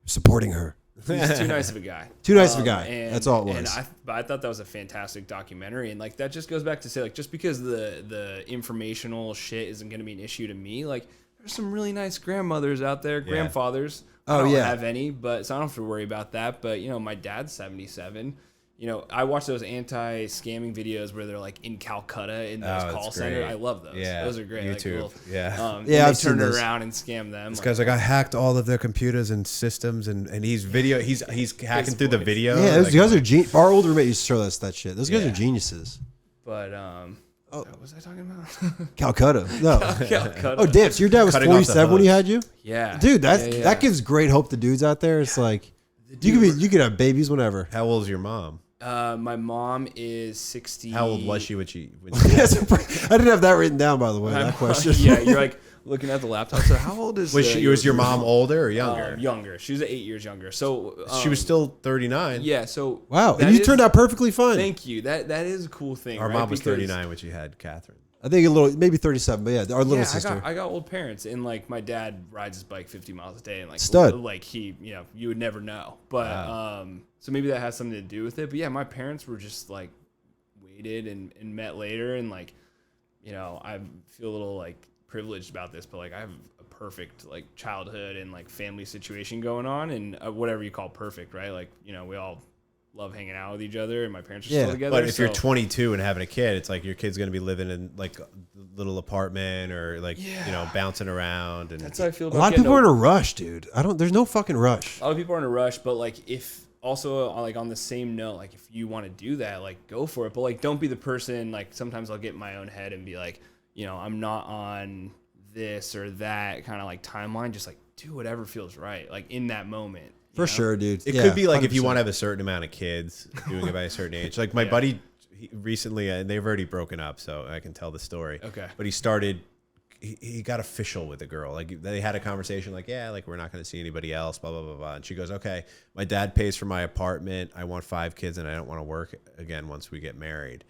supporting her. He's too nice of a guy. Too nice of a guy. That's all it was. But I thought that was a fantastic documentary. And like, that just goes back to say, like, just because the informational shit isn't going to be an issue to me, like, there's some really nice grandmothers out there, grandfathers. I don't have any, so I don't have to worry about that. But, you know, my dad's 77. You know, I watch those anti-scamming videos where they're like in Calcutta in those call centers. I love those. Yeah, those are great. YouTube. Like, they turn it around and scam them. This guy's like, I hacked all of their computers and systems, and he's hacking through the video. Yeah, those guys are genius. Our old roommate used to show us that shit. Those guys are geniuses. But what was I talking about? Calcutta. No. Calcutta. Oh, damn. So your dad was Cutting off the 47 when he had you? Yeah. Dude, that gives great hope to dudes out there. It's like, you could have babies whenever. How old is your mom? My mom is 60. How old was she when she I didn't have that written down, by the way, that question. Yeah, you're like looking at the laptop. So how old is was your mom older or younger? Younger. She was 8 years younger. So she was still 39. Yeah. So wow, and you turned out perfectly fine. Thank you. That is a cool thing. Our mom was 39 when she had Catherine. I think maybe 37, but yeah, our little sister. I got old parents, and like my dad rides his bike 50 miles a day, and like stud. Like he, you would never know. But so maybe that has something to do with it. But yeah, my parents were just like waited and met later, and like, I feel a little like privileged about this, but like I have a perfect like childhood and like family situation going on, and whatever you call perfect, right? Like, we all love hanging out with each other, and my parents are still together. But if you're 22 and having a kid, it's like your kid's going to be living in like a little apartment or like, bouncing around. And that's how I feel about a lot of people are in a rush, dude. There's no fucking rush. A lot of people are in a rush, but like if also like on the same note, like if you want to do that, like go for it. But like don't be the person, like sometimes I'll get in my own head and be like, I'm not on this or that kind of like timeline. Just like do whatever feels right, like in that moment. For sure, dude. It could be like 100%. If you want to have a certain amount of kids, doing it by a certain age. Like my buddy recently, and they've already broken up, so I can tell the story. Okay. But he got official with a girl. Like they had a conversation like, yeah, like we're not going to see anybody else, blah, blah, blah, blah. And she goes, okay, my dad pays for my apartment. I want 5 kids and I don't want to work again once we get married.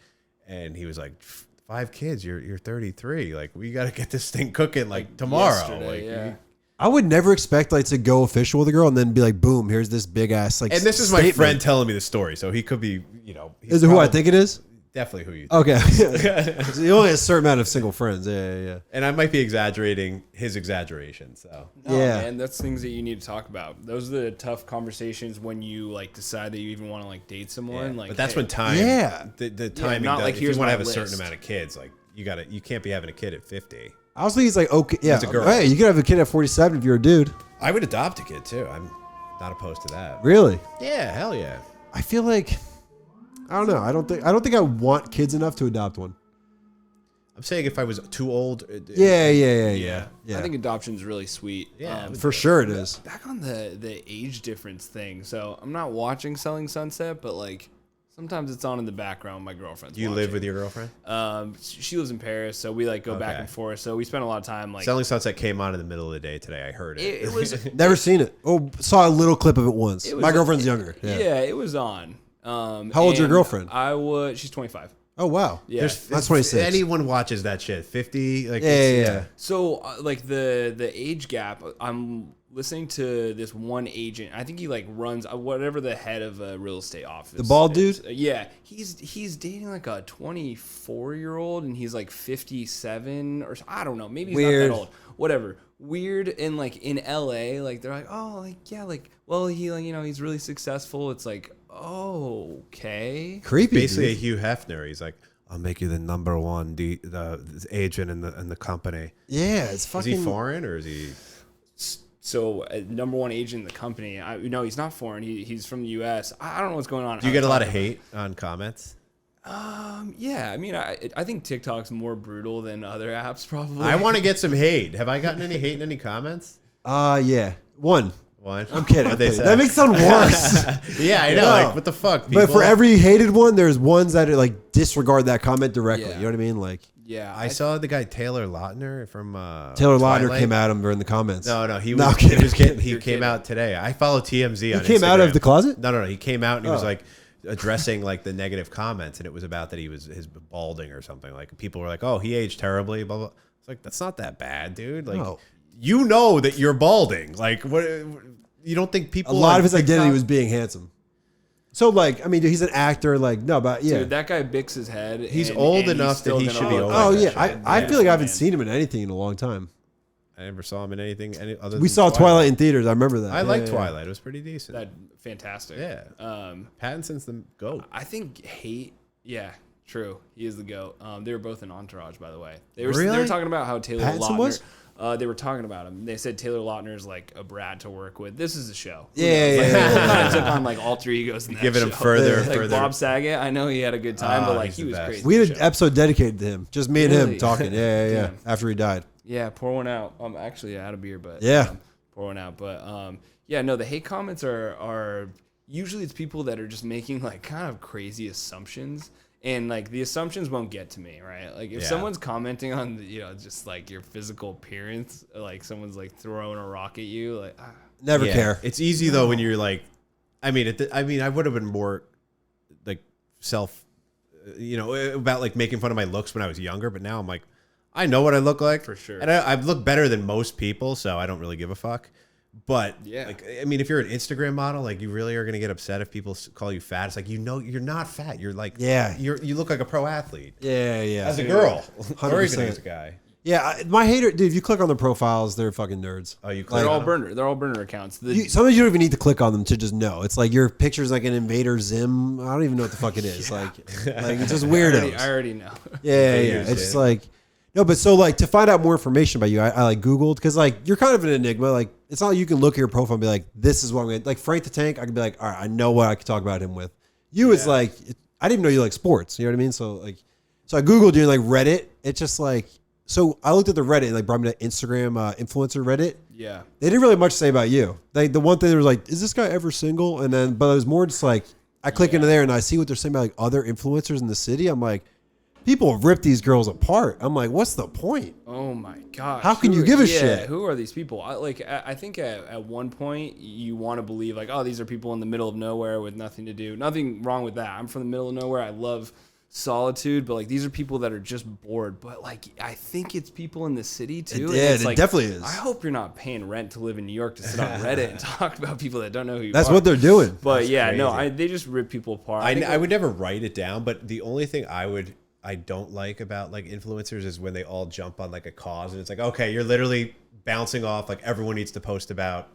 And he was like, 5 kids, you're 33. Like we got to get this thing cooking like tomorrow. Like, I would never expect like to go official with a girl and then be like, boom, here's this big ass like. And this is my friend telling me the story, so he could be, Is it who I think it is? Definitely who you think. Okay. You only have a certain amount of single friends. Yeah. And I might be exaggerating his exaggeration. So man, that's things that you need to talk about. Those are the tough conversations when you like decide that you even want to like date someone. Like, but that's when time. Yeah. The timing. not like if you want to have a certain list. amount of kids, like you can't be having a kid at 50. I was thinking it's like, okay, yeah. It's a girl. Hey, you could have a kid at 47 if you're a dude. I would adopt a kid too. I'm not opposed to that. Really? Yeah, hell yeah. I feel like, I don't know. I don't think I want kids enough to adopt one. I'm saying if I was too old. Yeah. I think adoption's really sweet. Yeah, for sure it is. Back on the age difference thing. So I'm not watching Selling Sunset, but like sometimes it's on in the background. My girlfriend's Do you watching. live with your girlfriend? She lives in Paris, so we like go back and forth. So we spend a lot of time like Selling Sunset came on in the middle of the day today. I heard it. It was Never seen it. Oh, saw a little clip of it once. My girlfriend's younger. Yeah, it was on. How old's your girlfriend? She's 25. Oh wow. Yeah, that's 26. Anyone watches that shit? 50? Like Yeah. So like the age gap, I'm listening to this one agent. I think he like runs whatever the head of a real estate office. The bald is. dude? Yeah, he's dating like a 24-year-old, and he's like 57 or I don't know. Maybe he's Weird. not that old. Whatever. Weird. And like in LA, like they're like, oh, like yeah, like well, he like he's really successful. It's like, oh, okay. Creepy. Basically dude. a Hugh Hefner. He's like, I'll make you the number one the agent in the company. Yeah, it's fucking. Is he foreign or is he? So number one agent in the company. He's not foreign. He's from the U.S. I don't know what's going on. Do you get a lot of hate on comments? Yeah. I mean, I think TikTok's more brutal than other apps probably. I want to get some hate. Have I gotten any hate in any comments? Yeah. One. I'm kidding. That makes it sound worse. Yeah, I know. No. Like, what the fuck? People? But for every hated one, there's ones that are like disregard that comment directly. Yeah. You know what I mean? Like, Yeah, I saw the guy Taylor Lautner from Taylor Lautner Twilight. came at him during the comments. No, he No, was. I'm kidding. He came out today. I follow TMZ. On He came out Instagram. of the closet? No. He came out and he was like addressing like the negative comments, and it was about that his balding or something. Like people were like, "Oh, he aged terribly." Blah blah. It's like that's not that bad, dude. Like you know that you're balding. Like what? You don't think people? A lot of his identity was being handsome. So like, I mean, dude, he's an actor. Like, no, but yeah, dude, that guy bicks his head. He's old enough that he should be over. Oh yeah, shit. I feel like I haven't seen him in anything in a long time. I never saw him in anything other. We saw Twilight in theaters. I remember that. I like Twilight. It was pretty decent. That fantastic. Yeah. Pattinson's the GOAT. I think Yeah, true. He is the GOAT. They were both in Entourage, by the way. They were talking about how Taylor Pattinson Lautner was? They were talking about him. They said Taylor Lautner is like a brat to work with. This is a show. Yeah. Took on like alter egos in that Giving him show. further. Like Bob Saget. I know he had a good time, but like he's he the was best. crazy. We in had the an show. episode dedicated to him. Just me and him Really? talking. Yeah. Damn. After he died. Yeah, pour one out. Actually, I had a beer, but Yeah. pour one out. But yeah, no, the hate comments are usually it's people that are just making like kind of crazy assumptions, and like the assumptions won't get to me, right? Like if someone's commenting on just like your physical appearance, like someone's like throwing a rock at you, like Never care. It's easy though when you're like, I mean, I would have been more like about like making fun of my looks when I was younger, but now I'm like, I know what I look like For sure. and I look better than most people, so I don't really give a fuck. But Yeah. like, I mean, if you're an Instagram model, like you really are gonna get upset if people call you fat. It's like you're not fat. You're like you look like a pro athlete. Yeah. As a girl, or even 100%. as a guy. Yeah, my hater, dude. If you click on the profiles, they're fucking nerds. Oh, you click they're all on them? burner. They're all burner accounts. Sometimes you don't even need to click on them to just know. It's like your picture's like an Invader Zim. I don't even know what the fuck it is. Like it's just weirdos. I already know. Yeah. Invaders, It's just yeah. like no, but so like to find out more information about you, I like Googled because like you're kind of an enigma. Like it's not like you can look at your profile and be like, this is what I'm gonna like. Frank the Tank, I could be like, all right, I know what I could talk about him with. You is like, I didn't know you like sports. You know what I mean? So I Googled you and like Reddit. It's just like. So I looked at the Reddit and like brought me to Instagram influencer Reddit. Yeah. They didn't really much say about you. Like the one thing there was like, is this guy ever single? And then, but it was more just like, I click into there and I see what they're saying about like other influencers in the city. I'm like, people rip these girls apart. I'm like, what's the point? Oh my god! How can you give a shit? Who are these people? I think at one point you want to believe like, oh, these are people in the middle of nowhere with nothing to do. Nothing wrong with that. I'm from the middle of nowhere. I love solitude, but like these are people that are just bored. But like I think it's people in the city too. It like, definitely is. I hope you're not paying rent to live in New York to sit on Reddit and talk about people that don't know who you That's are. what they're doing. But That's yeah, no, crazy. they just rip people apart. I would never write it down, but the only thing I don't like about like influencers is when they all jump on like a cause and it's like, okay, you're literally bouncing off like everyone needs to post about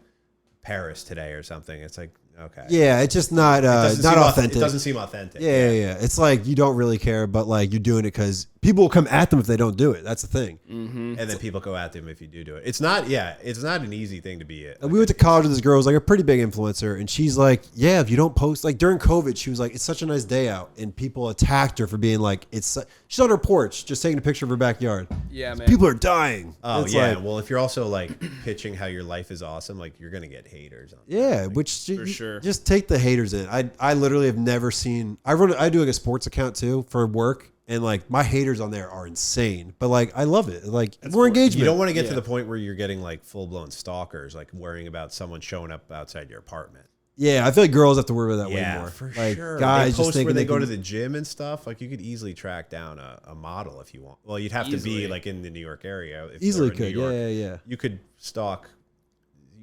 Paris today or something. It's like, okay. Yeah, it's just not authentic. It doesn't seem authentic. Yeah. It's like you don't really care, but like you're doing it because people will come at them if they don't do it. That's the thing. And then people go at them if you do it. It's not an easy thing to be. We went to college with this girl who's like a pretty big influencer, and she's like, yeah, if you don't post, like during COVID, she was like, it's such a nice day out, and people attacked her for being like, she's on her porch just taking a picture of her backyard. Yeah, man. People are dying. Oh It's yeah. like, Well, if you're also like pitching how your life is awesome, like you're gonna get haters. yeah, which For sure. just take the haters in. I literally have never seen. I do like a sports account too for work, and like my haters on there are insane. But like I love it. Like more engagement. You don't want to get to the point where you're getting like full blown stalkers, like worrying about someone showing up outside your apartment. Yeah, I feel like girls have to worry about that way more. For like, sure. Guys they just post think where they go to the gym and stuff. Like you could easily track down a model if you want. Well, you'd have to Easily. be like in the New York area. If easily they're in could. New York. Yeah. You could stalk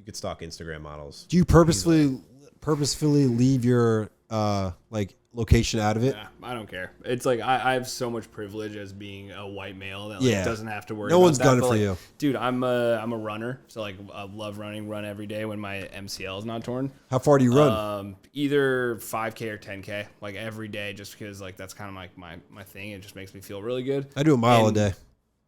Instagram models. Do you purposefully leave your like location out of it? Yeah, I don't care. It's like I have so much privilege as being a white male that like, Yeah. doesn't have to worry. No about one's that. gunning But, for like, you. dude. I'm a runner, so like I love run every day when my MCL is not torn. How far do you run? Either 5K or 10K, like every day, just because like that's kind of like my thing. It just makes me feel really good. I do a mile and- a day.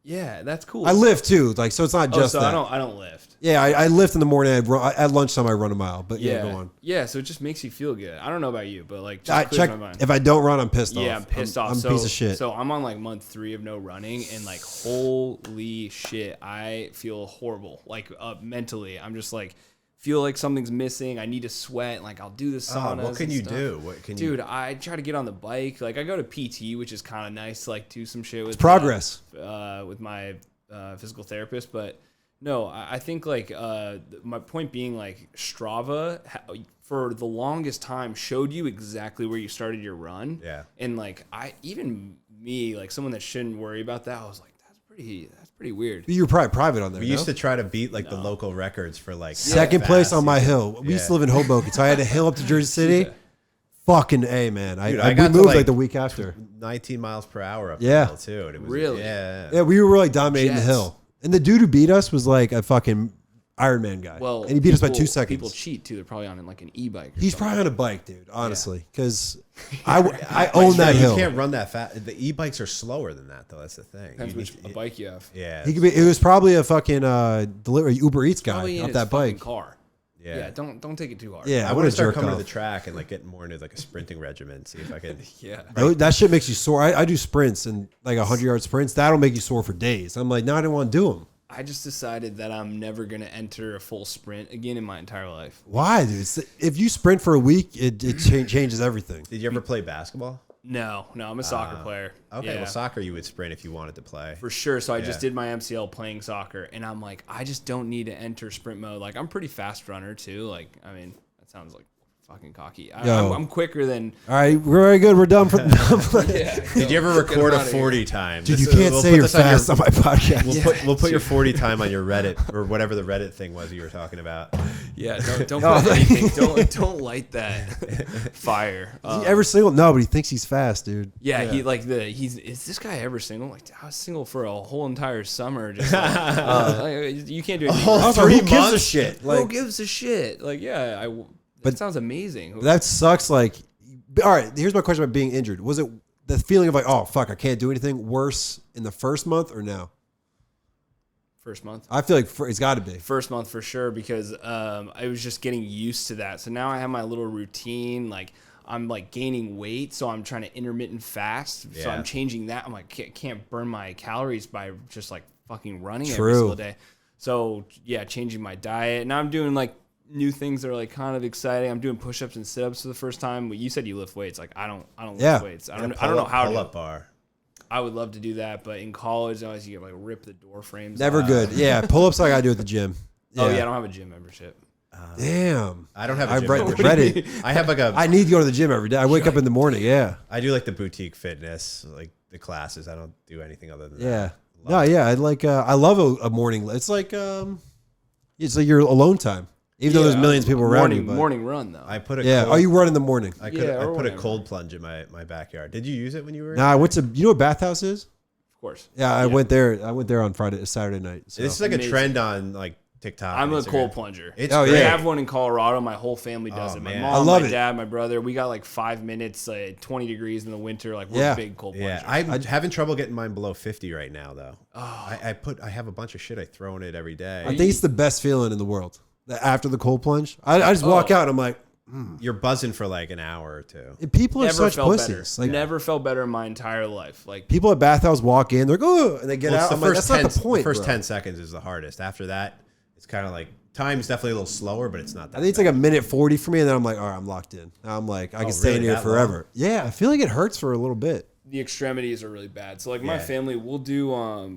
Yeah, that's cool. I lift too, like so it's not just so that. I don't lift. Yeah, I lift in the morning. At lunchtime, I run a mile. But yeah, go on. Yeah, so it just makes you feel good. I don't know about you, but like just I clears check my mind. if I don't run, I'm pissed off. Yeah, I'm pissed off. I'm so, a piece of shit. So I'm on like month 3 of no running, and like holy shit, I feel horrible. Like mentally, I'm just like feel like something's missing. I need to sweat. Like I'll do the saunas. What can you do? What can Dude, I try to get on the bike. Like I go to PT, which is kind of nice to like do some shit with progress with my physical therapist. But no, I think like my point being like Strava for the longest time showed you exactly where you started your run. Yeah. And like me, like someone that shouldn't worry about that, I was like, that's pretty weird. You were probably private on there. We used to try to beat like the local records for like second place on my hill. We used to live in Hoboken, so I had a hill up to Jersey City. Yeah. Fucking A, man. Dude, we got moved to, like the week after. 19 miles per hour up Yeah. the hill too. And it was, Really? Yeah, we were like dominating the hill. And the dude who beat us was like a fucking Iron Man guy. Well, and he beat us by 2 seconds. People cheat too. They're probably on like an e-bike. He's probably on a bike, dude, honestly, because I own that you hill. can't run that fast. The e-bikes are slower than that, though. That's the thing. Depends which bike you have. Yeah. He could be. It was probably a fucking delivery Uber Eats guy Probably in up his that fucking bike. car. Yeah. Yeah. Don't take it too hard. Yeah, I what want a to start jerk coming to off. the track and like getting more into like a sprinting regimen. See if I can. Yeah. That shit makes you sore. I do sprints and like 100-yard sprints. That'll make you sore for days. I'm like, no, I didn't want to do them. I just decided that I'm never gonna enter a full sprint again in my entire life. Why, dude? If you sprint for a week, it changes everything. Did you ever play basketball? No, I'm a soccer player. Okay, Yeah, well, soccer you would sprint if you wanted to play. for sure. So I Yeah. just did my MCL playing soccer, and I'm like, I just don't need to enter sprint mode. Like I'm pretty fast runner too. Like I mean, that sounds like fucking cocky. I'm quicker than. All right, we're very good. We're done for. Did you ever record a 40 time? Dude, you can't say you're fast on my podcast. We'll put your 40 time on your Reddit or whatever the Reddit thing was you were talking about. Yeah, don't put anything. Don't light that fire. Is he ever single? No, but he thinks he's fast, dude. Yeah, is this guy ever single? Like I was single for a whole entire summer. Just like, you can't do anything. I was like, who gives a shit? Who Like, gives a shit? Like yeah, that sounds amazing. that sucks. Like, all right, here's my question about being injured. Was it the feeling of like, oh fuck, I can't do anything, worse in the first month or now? First month. I feel like it's got to be. First month for sure because I was just getting used to that. So now I have my little routine. Like I'm like gaining weight, so I'm trying to intermittent fast. So Yeah. I'm changing that. I'm like can't burn my calories by just like fucking running True. every single day. So yeah, changing my diet. Now I'm doing like new things that are like kind of exciting. I'm doing push-ups and sit-ups for the first time. You said you lift weights. Like I don't Yeah. lift weights. I don't know how to. Pull-up bar. I would love to do that, but in college, always you get like rip the door frames. Never off. good. Yeah, pull-ups like I do at the gym. Oh yeah, I don't have a gym membership. Damn. I don't have a I gym read membership. Reddit. I have like a. I need to go to the gym every day. I wake up in the morning. Yeah. I do like the boutique fitness, like the classes. I don't do anything other than Yeah. that. No, yeah. I like. I love a morning. It's like your alone time. Even though there's millions of people around you. But Morning run though. I put a yeah. cold, Oh, you run in the morning? I Yeah, or put a whatever. cold plunge in my backyard. Did you use it when you were? Nah. You know what bathhouse is? Of course. Yeah, I went there. I went there on Saturday night. So. This is like Amazing. a trend on like TikTok. I'm and a Instagram. cold plunger. It's Oh, We great. yeah. have one in Colorado. My whole family does Oh, it. My man. I mom, love my it. dad, my brother. We got like 5 minutes, 20 degrees in the winter. Like we're Yeah. big cold Yeah, plungers. I'm having trouble getting mine below 50 right now, though. Oh. I have a bunch of shit I throw in it every day. I think it's the best feeling in the world. After the cold plunge, I just walk out and I'm like, You're buzzing for like an hour or two. people are Never such felt pussies. better. Like Never felt better in my entire life. Like people at bathhouse walk in, they're like, oh, and they get Well, out. it's I'm like, that's not the point. The first bro. 10 seconds is the hardest. After that, it's kind of like time's definitely a little slower, but it's not that. I think it's like a minute 40 for me, and then I'm like, all right, I'm locked in. Now I'm like, I can stay in really? here That forever. long? Yeah, I feel like it hurts for a little bit. the extremities are really bad. So like my Yeah. family, we'll do.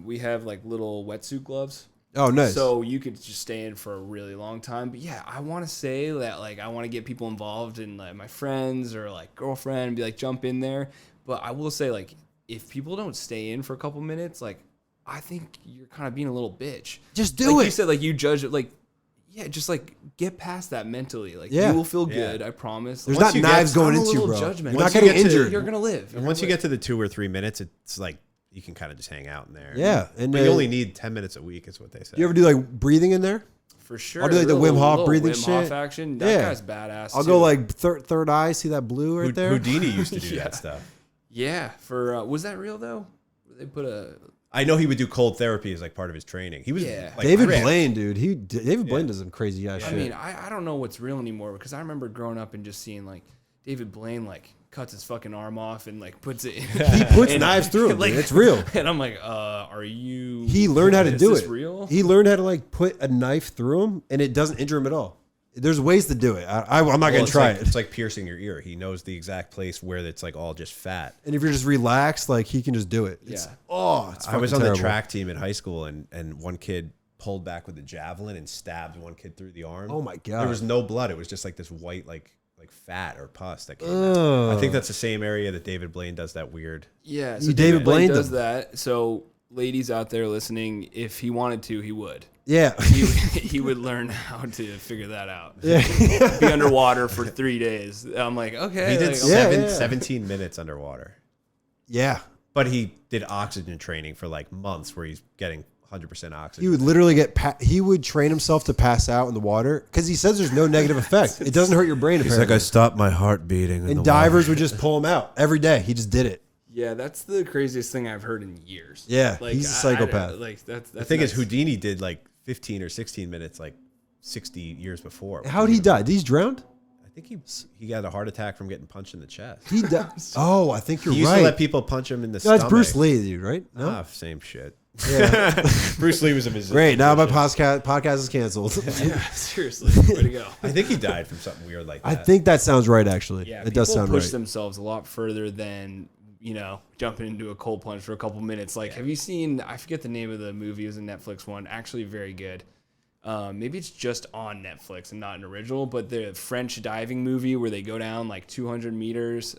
We have like little wetsuit gloves. Oh, nice. So you could just stay in for a really long time. But yeah, I want to say that like I want to get people involved in like my friends or like girlfriend and be like jump in there. But I will say like if people don't stay in for a couple minutes, like I think you're kind of being a little bitch. Just do like it. You said like you judge it like yeah, just like get past that mentally. Like Yeah. you will feel Yeah. good. I promise. There's Once not you get- knives going I'm a into you, little bro. judgmental. You're Once not you getting get to- injured. you're gonna live. And once you get to the 2 or 3 minutes, it's like you can kind of just hang out in there. Yeah, and but you only need 10 minutes a week, is what they say. you ever do like breathing in there? For sure. I'll do like the Wim Hof Little breathing Wim shit. Hof action. That Yeah. guy's badass. I'll too. go like third eye, see that blue right there? Houdini used to do Yeah. that stuff. Yeah. For was that real though? They put a I know he would do cold therapy as like part of his training. He was Yeah. like David ripped. Blaine, dude. David Blaine does some crazy ass I shit. mean, I don't know what's real anymore because I remember growing up and just seeing like David Blaine like cuts his fucking arm off and like puts it in. He puts knives through him. like, It's real. And I'm like, are you He learned how to is do this it. real? He learned how to like put a knife through him, and it doesn't injure him at all. There's ways to do it. I'm not gonna try it. It's like piercing your ear. He knows the exact place where it's like all just fat. And if you're just relaxed, like he can just do it. It's, it's I was on terrible. the track team in high school, and one kid pulled back with a javelin and stabbed one kid through the arm. Oh my god! There was no blood. It was just like this white like fat or pus that came out. I think that's the same area that David Blaine does that weird. Yeah, so David Blaine does that. So ladies out there listening, if he wanted to, he would. Yeah. He would learn how to figure that out. Yeah. Be underwater for 3 days. I'm like, okay. He did like, 17 minutes underwater. Yeah. But he did oxygen training for like months where he's getting 100% oxygen. He would literally he would train himself to pass out in the water because he says there's no negative effect. It doesn't hurt your brain. He's apparently. like, I stopped my heart beating. And divers would just pull him out every day. He just did it. Yeah, that's the craziest thing I've heard in years. Yeah, like, he's a psychopath. That's the thing nuts. is, Houdini did like 15 or 16 minutes like 60 years before. How'd he die? Did he drown? I think he got a heart attack from getting punched in the chest. He died. Oh, I think you're He used right. to let people punch him in the No, stomach. that's Bruce Lee, dude, right? No? Same shit. Yeah. Bruce Lee was a musician. Great. Now my podcast is canceled. Yeah, seriously. Way to go. I think he died from something weird like that. I think that sounds right, actually. Yeah, it does sound push right. themselves a lot further than, jumping into a cold plunge for a couple minutes. Like, have you seen, I forget the name of the movie, it was a Netflix one, actually very good. Maybe it's just on Netflix and not an original, but the French diving movie where they go down like 200 meters.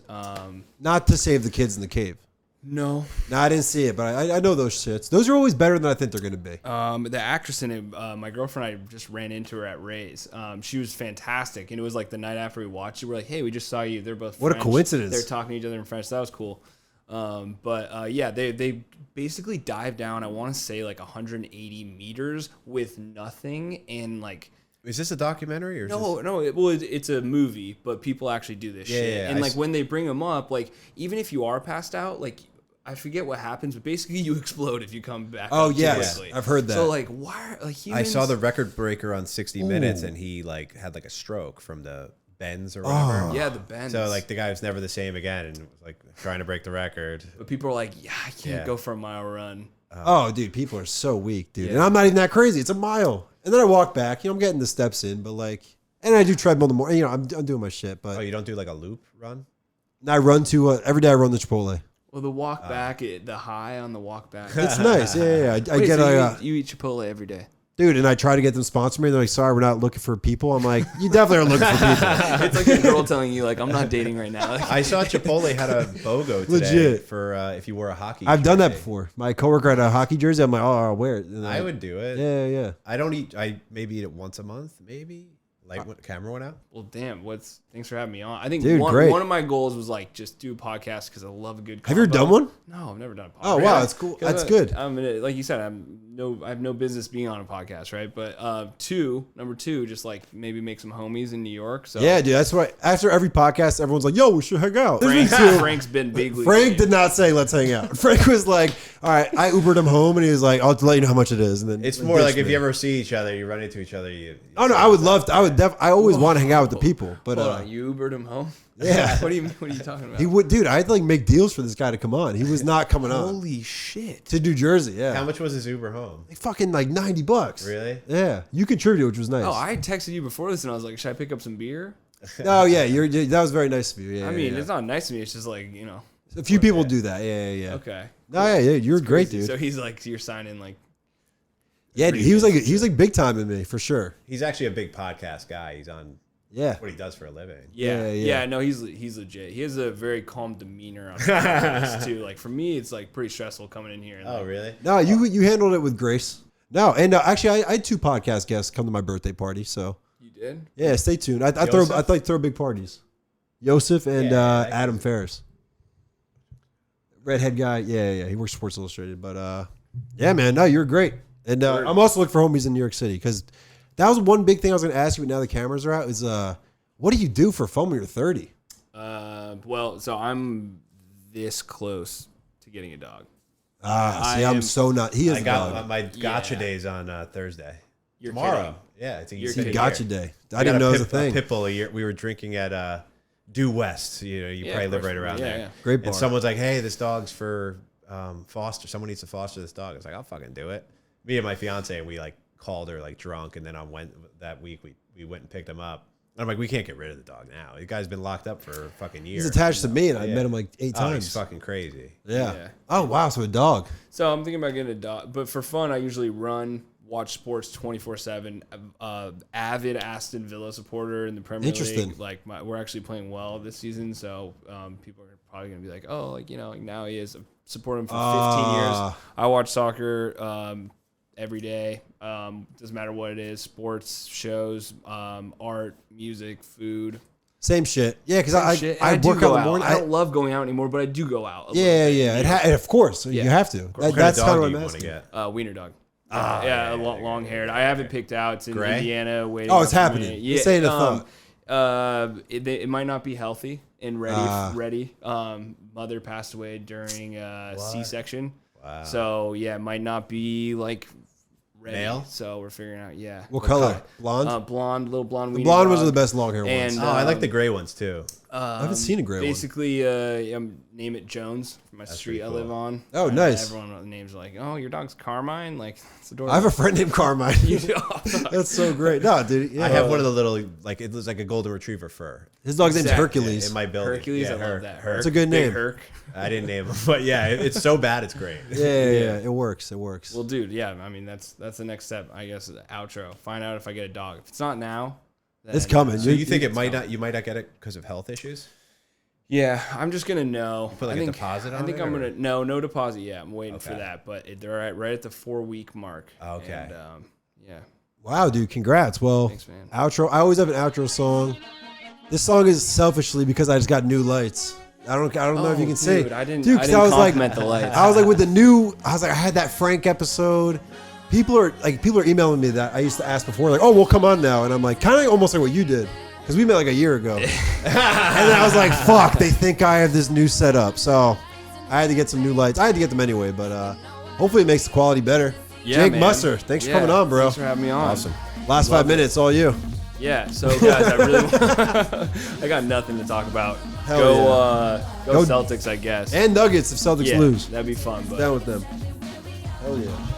Not to save the kids in the cave. No, I didn't see it, but I know those shits. Those are always better than I think they're going to be. the actress in it, my girlfriend and I just ran into her at Ray's. She was fantastic, and it was like the night after we watched it, we're like, hey, we just saw you. They're both What French. a coincidence. They're talking to each other in French. That was cool. Yeah, they basically dive down, I want to say like 180 meters with nothing, and like, is this a documentary or no, it's a movie, but people actually do this shit. Yeah, and like when they bring them up, like even if you are passed out, like I forget what happens, but basically you explode if you come back. Oh, up yes. quickly. I've heard that. So like, why? Like I saw humans- the record breaker on 60 Minutes, and he like had like a stroke from the bends or whatever. Yeah, the bends. So like the guy was never the same again, and was like trying to break the record. But people are like, yeah, I can't go for a mile run. Oh, dude, people are so weak, dude. And I'm not even that crazy. It's a mile. And then I walk back. I'm getting the steps in, but like, and I do treadmill in the morning. I'm doing my shit, but Oh, you don't do like a loop run? I run to every day. I run the Chipotle. Well, the walk back, the high on the walk back. It's nice. Yeah. I Wait, get so you eat Chipotle every day. dude, and I try to get them to sponsor me. They're like, sorry, we're not looking for people. I'm like, you definitely are looking for people. It's like a girl telling you, like, I'm not dating right now. Like, I saw Chipotle had a BOGO today Legit. for if you wore a hockey I've done that jersey. before. My coworker had a hockey jersey. I'm like, oh, I'll wear it. And I would do it. Yeah. I don't eat. I maybe eat it once a month, maybe. Like when the camera went out. well, damn. Thanks for having me on. I think Dude, great. one of my goals was like just do a podcast because I love a good. Have you ever combo. done one? No, I've never done a podcast. Oh, wow, that's cool. 'Cause That's good. Like you said, I have no business being on a podcast, right? But number two, just like maybe make some homies in New York. So Yeah, dude. That's why after every podcast, everyone's like, yo, we should hang out. There's been two. Frank's been big. Frank did not say let's hang out. Frank was like, all right, I Ubered him home, and he was like, I'll let you know how much it is. And then It's more like if you ever see each other, you run into each other. Oh no, I would love to. I always want to hang out with the people, but Hold on, you Ubered him home? Yeah. What do you mean? What are you talking about? he would, dude. I'd like make deals for this guy to come on. He was not coming on Holy shit! to New Jersey. Yeah, How much was his Uber home? like fucking like $90. Really? Yeah, you contributed, which was nice. Oh, I texted you before this, and I was like, "Should I pick up some beer?" Oh yeah, that was very nice of you. Yeah, I mean, yeah. it's not nice to me. It's just like A few people do that. Yeah. Okay. No, yeah, you're great, dude. So he's like, you're signing like. Yeah, dude, he was like big time in me for sure. He's actually a big podcast guy. He's on Yeah, what he does for a living. Yeah. No, he's legit. He has a very calm demeanor on podcast too. Like for me, it's like pretty stressful coming in here. And Oh, like, really? no, you handled it with grace. No, and actually, I had 2 podcast guests come to my birthday party. So You did? yeah, stay tuned. I throw big parties. Joseph and Adam Ferris, redhead guy. Yeah. He works Sports Illustrated, but yeah, man, no, you're great. And I'm also looking for homies in New York City because that was one big thing I was going to ask you. But now the cameras are out. Is what do you do for fun when you're 30? Well, so I'm this close to getting a dog. I'm so not. He is. I a got dog. my gotcha days on Thursday. You're Tomorrow. kidding. Yeah, it's a You're city kidding. Gotcha here. day. We I didn't got know it was a a thing. pit bull a year. We were drinking at Due West. You Yeah, probably of live course. right around there. Yeah. Great bar. And someone's like, "Hey, this dog's for foster. Someone needs to foster this dog." I was like, "I'll fucking do it." Me and my fiance, we like called her like drunk, and then on that week we we went and picked him up. And I'm like, we can't get rid of the dog now. The guy's been locked up for fucking years. He's attached to me, and I met him like 8 times. He's fucking crazy. Yeah. Oh wow, so a dog. So I'm thinking about getting a dog, but for fun, I usually watch sports 24/7. Avid Aston Villa supporter in the Premier League. Like we're actually playing well this season, so people are probably gonna be like, oh, like now he is. Support him for 15 years. I watch soccer every day. Doesn't matter what it is: sports, shows, art, music, food. Same shit. Yeah, because I work out in the morning. I don't love going out anymore, but I do go out. And of course, you have to. That's kind of what I'm asking. Wiener dog. Long haired. I haven't picked out. It's in Indiana. Waiting. Oh, it's happening. Yeah, this ain't a thought. It might not be healthy and ready. Mother passed away during C-section. Wow. So it might not be like ready. Male? So we're figuring out. Yeah. What color? Blonde. Blonde. Little blonde. The blonde ones are the best long hair ones. And I like the gray ones too. I haven't seen a gray one. Basically, name it Jones for my street I live on. Oh, nice. Everyone names like, oh, your dog's Carmine. Like, it's adorable. I have a friend named Carmine. That's so great. No, dude. Yeah. I have one of the little, like it looks like a golden retriver fur. His dog's name's Hercules. In my building. Hercules, I love that. That's a good name. Herc. I didn't name him, but yeah, it's so bad it's great. Yeah. It works. Well, dude, I mean that's the next step, I guess. The outro. Find out if I get a dog. If it's not now, then, it's coming. So you think you might not get it because of health issues? Yeah, I'm just gonna know. You put like a deposit on it? I think I'm gonna no deposit. Yeah, I'm waiting for that. But they're right at the 4-week mark. Okay. And, yeah. Wow, dude! Congrats. Well, thanks, man. Outro. I always have an outro song. This song is selfishly because I just got new lights. I don't know if you can see. I didn't compliment the lights. I was like with the new. I had that Frank episode. People are emailing me that I used to ask before, like, oh, we'll come on now, and I'm like, kind of almost like what you did. Because we met like a year ago. And then I was like, fuck, they think I have this new setup. So I had to get some new lights. I had to get them anyway, but hopefully it makes the quality better. Yeah, Jake man. Musser, thanks for coming on, bro. Thanks for having me on. Awesome. Last 5 minutes, all you. Yeah, so guys, I got nothing to talk about. Go Celtics, I guess. And Nuggets if Celtics lose. That'd be fun. But Down with them. Hell yeah.